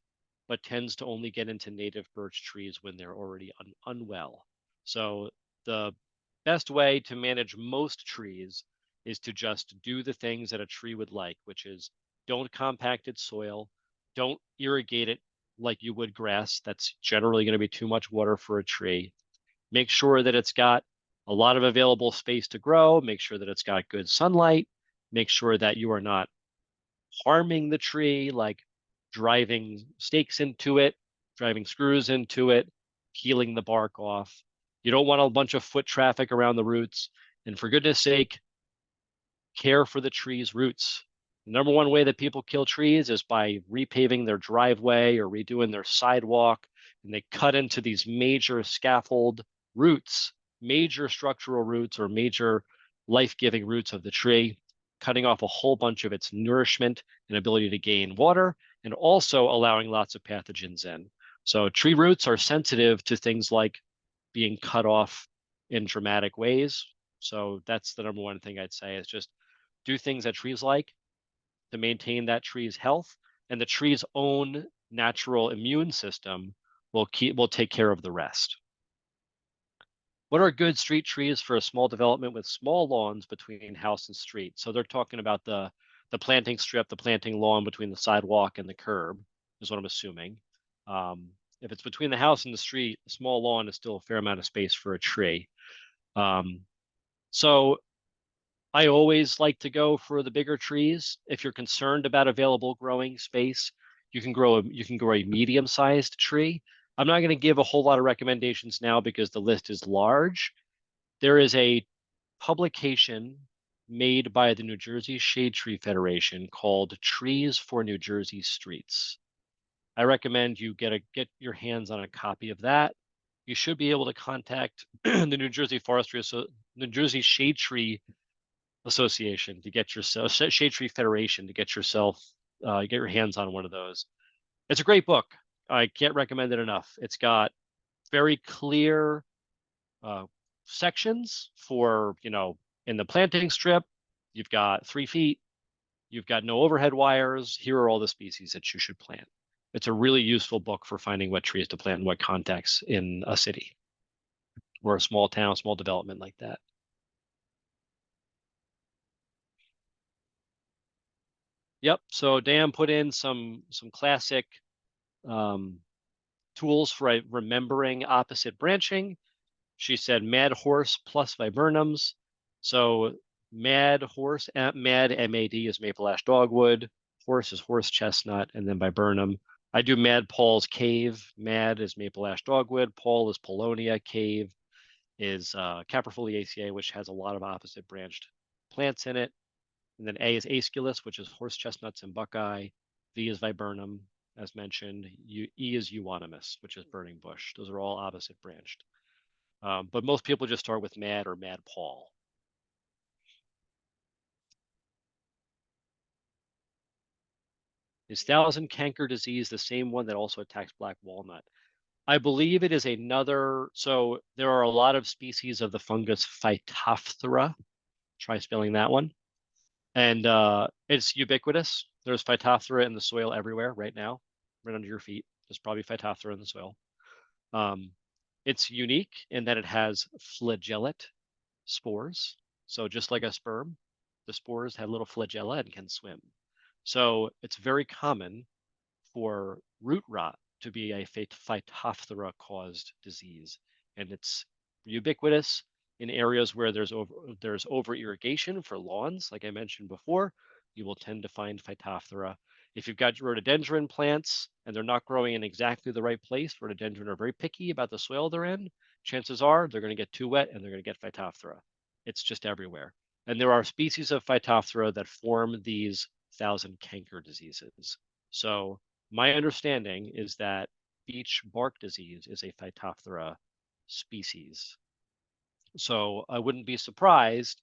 but tends to only get into native birch trees when they're already unwell. So the best way to manage most trees is to just do the things that a tree would like, which is don't compact its soil, don't irrigate it like you would grass. That's generally going to be too much water for a tree. Make sure that it's got a lot of available space to grow. Make sure that it's got good sunlight. Make sure that you are not harming the tree, like driving stakes into it, driving screws into it, peeling the bark off. You don't want a bunch of foot traffic around the roots. And for goodness sake, care for the tree's roots. The number one way that people kill trees is by repaving their driveway or redoing their sidewalk. And they cut into these major scaffold roots, major structural roots or major life-giving roots of the tree, cutting off a whole bunch of its nourishment and ability to gain water, and also allowing lots of pathogens in. So tree roots are sensitive to things like being cut off in dramatic ways. So that's the number one thing I'd say is just do things that trees like to maintain that tree's health, and the tree's own natural immune system will take care of the rest. What are good street trees for a small development with small lawns between house and street? So they're talking about the planting strip, the planting lawn between the sidewalk and the curb is what I'm assuming. If it's between the house and the street, a small lawn is still a fair amount of space for a tree. So I always like to go for the bigger trees. If you're concerned about available growing space, you can grow a medium-sized tree. I'm not going to give a whole lot of recommendations now because the list is large. There is a publication made by the New Jersey Shade Tree Federation called Trees for New Jersey Streets. I recommend you get your hands on a copy of that. You should be able to contact the New Jersey Shade Tree Association to get yourself Shade Tree Federation to get your hands on one of those. It's a great book. I can't recommend it enough. It's got very clear sections for, in the planting strip, you've got 3 feet, you've got no overhead wires. Here are all the species that you should plant. It's a really useful book for finding what trees to plant in what contexts in a city or a small town, small development like that. Yep. So Dan put in some classic tools for remembering opposite branching. She said mad horse plus viburnums. So mad horse, mad M-A-D is maple ash dogwood. Horse is horse chestnut, and then viburnum. I do mad Paul's cave. Mad is maple ash dogwood. Paul is Polonia. Cave is Caprifoliaceae, which has a lot of opposite branched plants in it. And then A is Aesculus, which is horse chestnuts and buckeye. V is viburnum, as mentioned. E is euonymus, which is burning bush. Those are all opposite branched. But most people just start with mad or mad Paul. Is thousand canker disease the same one that also attacks black walnut? I believe it is another. So there are a lot of species of the fungus Phytophthora. Try spelling that one. And it's ubiquitous. There's Phytophthora in the soil everywhere right now, right under your feet. There's probably Phytophthora in the soil. It's unique in that it has flagellate spores. So just like a sperm, the spores have little flagella and can swim. So it's very common for root rot to be a Phytophthora caused disease. And it's ubiquitous in areas where there's over irrigation for lawns, like I mentioned before. You will tend to find Phytophthora. If you've got rhododendron plants and they're not growing in exactly the right place, rhododendron are very picky about the soil they're in. Chances are they're going to get too wet and they're going to get Phytophthora. It's just everywhere. And there are species of Phytophthora that form these thousand canker diseases. So my understanding is that beech bark disease is a Phytophthora species. So I wouldn't be surprised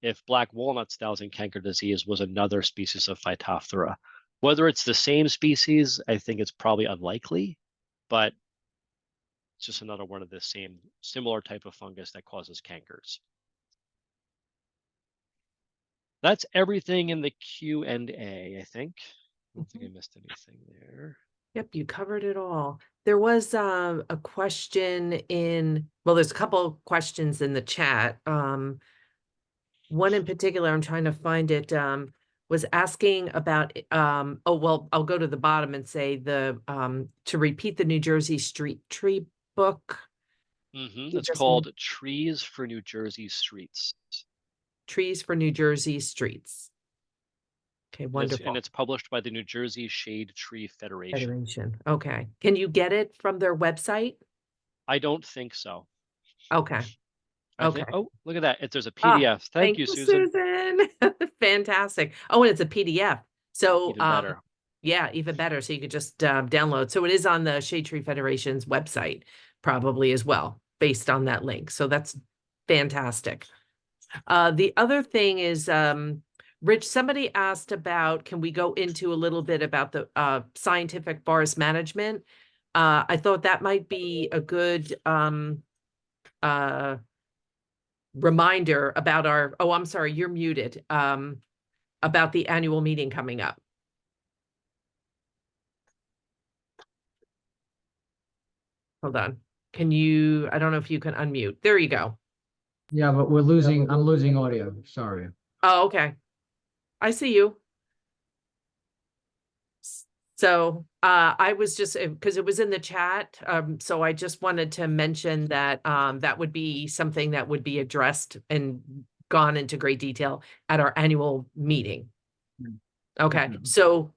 if black walnut's thousand canker disease was another species of Phytophthora. Whether it's the same species, I think it's probably unlikely, but it's just another one of the same similar type of fungus that causes cankers. That's everything in the Q&A, I think. I don't think I missed anything there. Yep, you covered it all. There was a question well, there's a couple questions in the chat. One in particular, I'm trying to find it, was asking about, oh, well, I'll go to the bottom and say to repeat the New Jersey street tree book. It's just called Trees for New Jersey Streets. Trees for New Jersey Streets. Okay, wonderful. And it's published by the New Jersey Shade Tree Federation. Okay. Can you get it from their website? I don't think so. Okay. Okay. Oh, look at that. There's a PDF. Thank you, Susan. Fantastic. Oh, and it's a PDF. So Even better. Yeah, even better. So you could just download. So it is on the Shade Tree Federation's website, probably as well, based on that link. So that's fantastic. The other thing is, Rich, somebody asked about, can we go into a little bit about the scientific forest management? I thought that might be a good reminder about oh, I'm sorry, you're muted, about the annual meeting coming up. Hold on. I don't know if you can unmute. There you go. Yeah, but I'm losing audio. Sorry. Oh, okay. I see you. So I was just, because it was in the chat, so I just wanted to mention that that would be something that would be addressed and gone into great detail at our annual meeting. Okay, so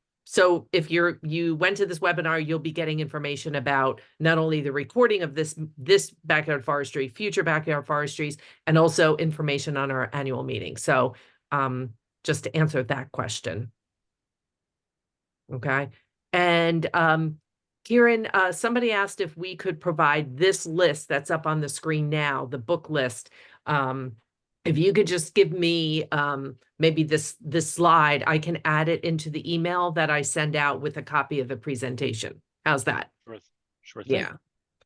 if you went to this webinar, you'll be getting information about not only the recording of this backyard forestry, future backyard forestries, and also information on our annual meeting. So just to answer that question. Okay. And Kieran, somebody asked if we could provide this list that's up on the screen now, the book list. If you could just give me maybe this slide, I can add it into the email that I send out with a copy of the presentation. How's that? Sure thing. Yeah.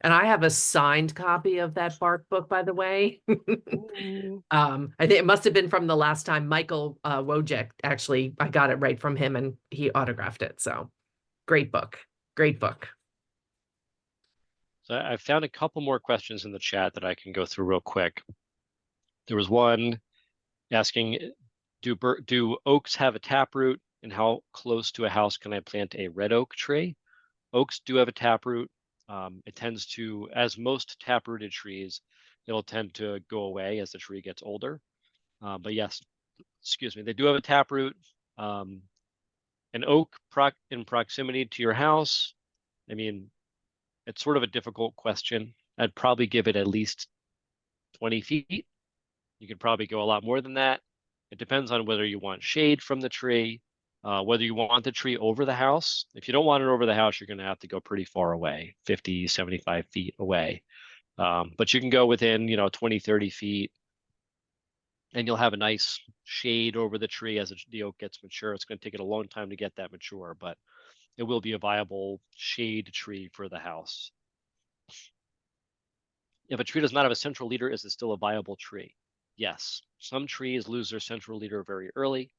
And I have a signed copy of that Bark book, by the way. I think it must have been from the last time Michael Wojcik, actually, I got it right from him and he autographed it. So great book. Great book. So I found a couple more questions in the chat that I can go through real quick. There was one asking, do oaks have a taproot, and how close to a house can I plant a red oak tree? Oaks do have a taproot. It tends to, as most taprooted trees, it'll tend to go away as the tree gets older. But yes, excuse me, they do have a taproot. An oak in proximity to your house, I mean, it's sort of a difficult question. I'd probably give it at least 20 feet. You could probably go a lot more than that. It depends on whether you want shade from the tree, whether you want the tree over the house. If you don't want it over the house, you're going to have to go pretty far away, 50, 75 feet away. But you can go within, 20, 30 feet, and you'll have a nice shade over the tree as the oak gets mature. It's going to take it a long time to get that mature, but it will be a viable shade tree for the house. If a tree does not have a central leader, is it still a viable tree? Yes. Some trees lose their central leader very early,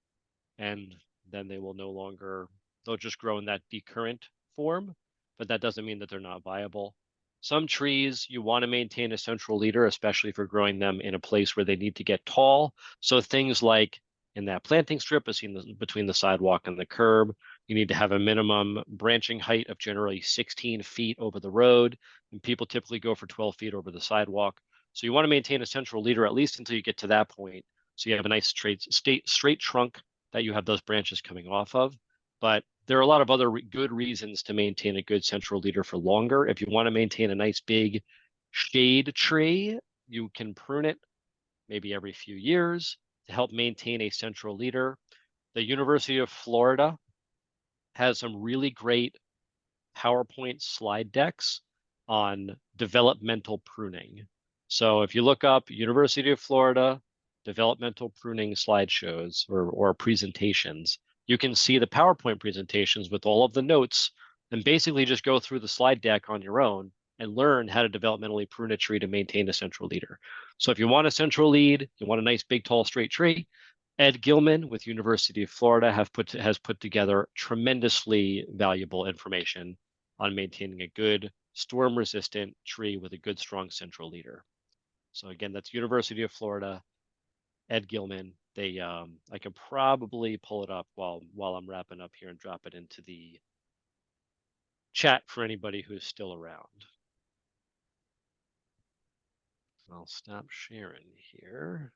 and then they will no longer, they'll just grow in that decurrent form, but that doesn't mean that they're not viable. Some trees, you want to maintain a central leader, especially for growing them in a place where they need to get tall. So things like in that planting strip between the sidewalk and the curb, you need to have a minimum branching height of generally 16 feet over the road, and people typically go for 12 feet over the sidewalk. So you want to maintain a central leader at least until you get to that point. So you have a nice straight trunk that you have those branches coming off of. But there are a lot of other good reasons to maintain a good central leader for longer. If you want to maintain a nice big shade tree, you can prune it maybe every few years to help maintain a central leader. The University of Florida has some really great PowerPoint slide decks on developmental pruning. So if you look up University of Florida developmental pruning slideshows or presentations, you can see the PowerPoint presentations with all of the notes and basically just go through the slide deck on your own and learn how to developmentally prune a tree to maintain a central leader. So if you want a central lead, you want a nice big tall straight tree, Ed Gilman with University of Florida has put together tremendously valuable information on maintaining a good storm-resistant tree with a good, strong central leader. So again, that's University of Florida, Ed Gilman. They, I can probably pull it up while I'm wrapping up here and drop it into the chat for anybody who's still around. I'll stop sharing here.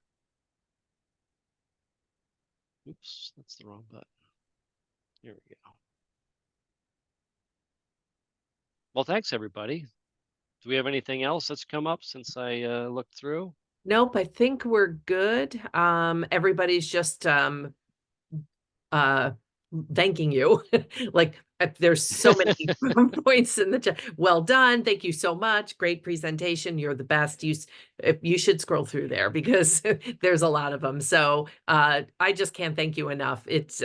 Oops, that's the wrong button. Here we go. Well, thanks everybody. Do we have anything else that's come up since I looked through? Nope, I think we're good. Everybody's just thanking you. Like there's so many points in the chat. Well done. Thank you so much. Great presentation. You're the best. You should scroll through there because there's a lot of them. So I just can't thank you enough. It's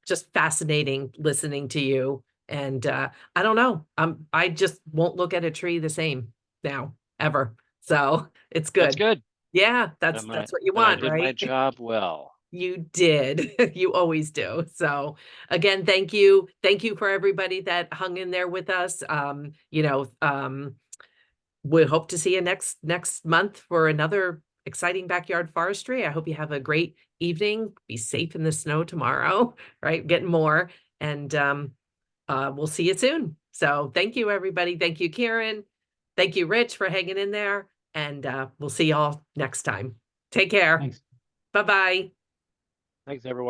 just fascinating listening to you. And I don't know. I just won't look at a tree the same now, ever. So it's good. That's good. Yeah, that's what you want, I did right? my job well. You did. You always do. So again, thank you. Thank you for everybody that hung in there with us. We hope to see you next month for another exciting backyard forestry. I hope you have a great evening. Be safe in the snow tomorrow, right? Getting more. And we'll see you soon. So thank you, everybody. Thank you, Karen. Thank you, Rich, for hanging in there. And we'll see y'all next time. Take care. Thanks. Bye-bye. Thanks, everyone.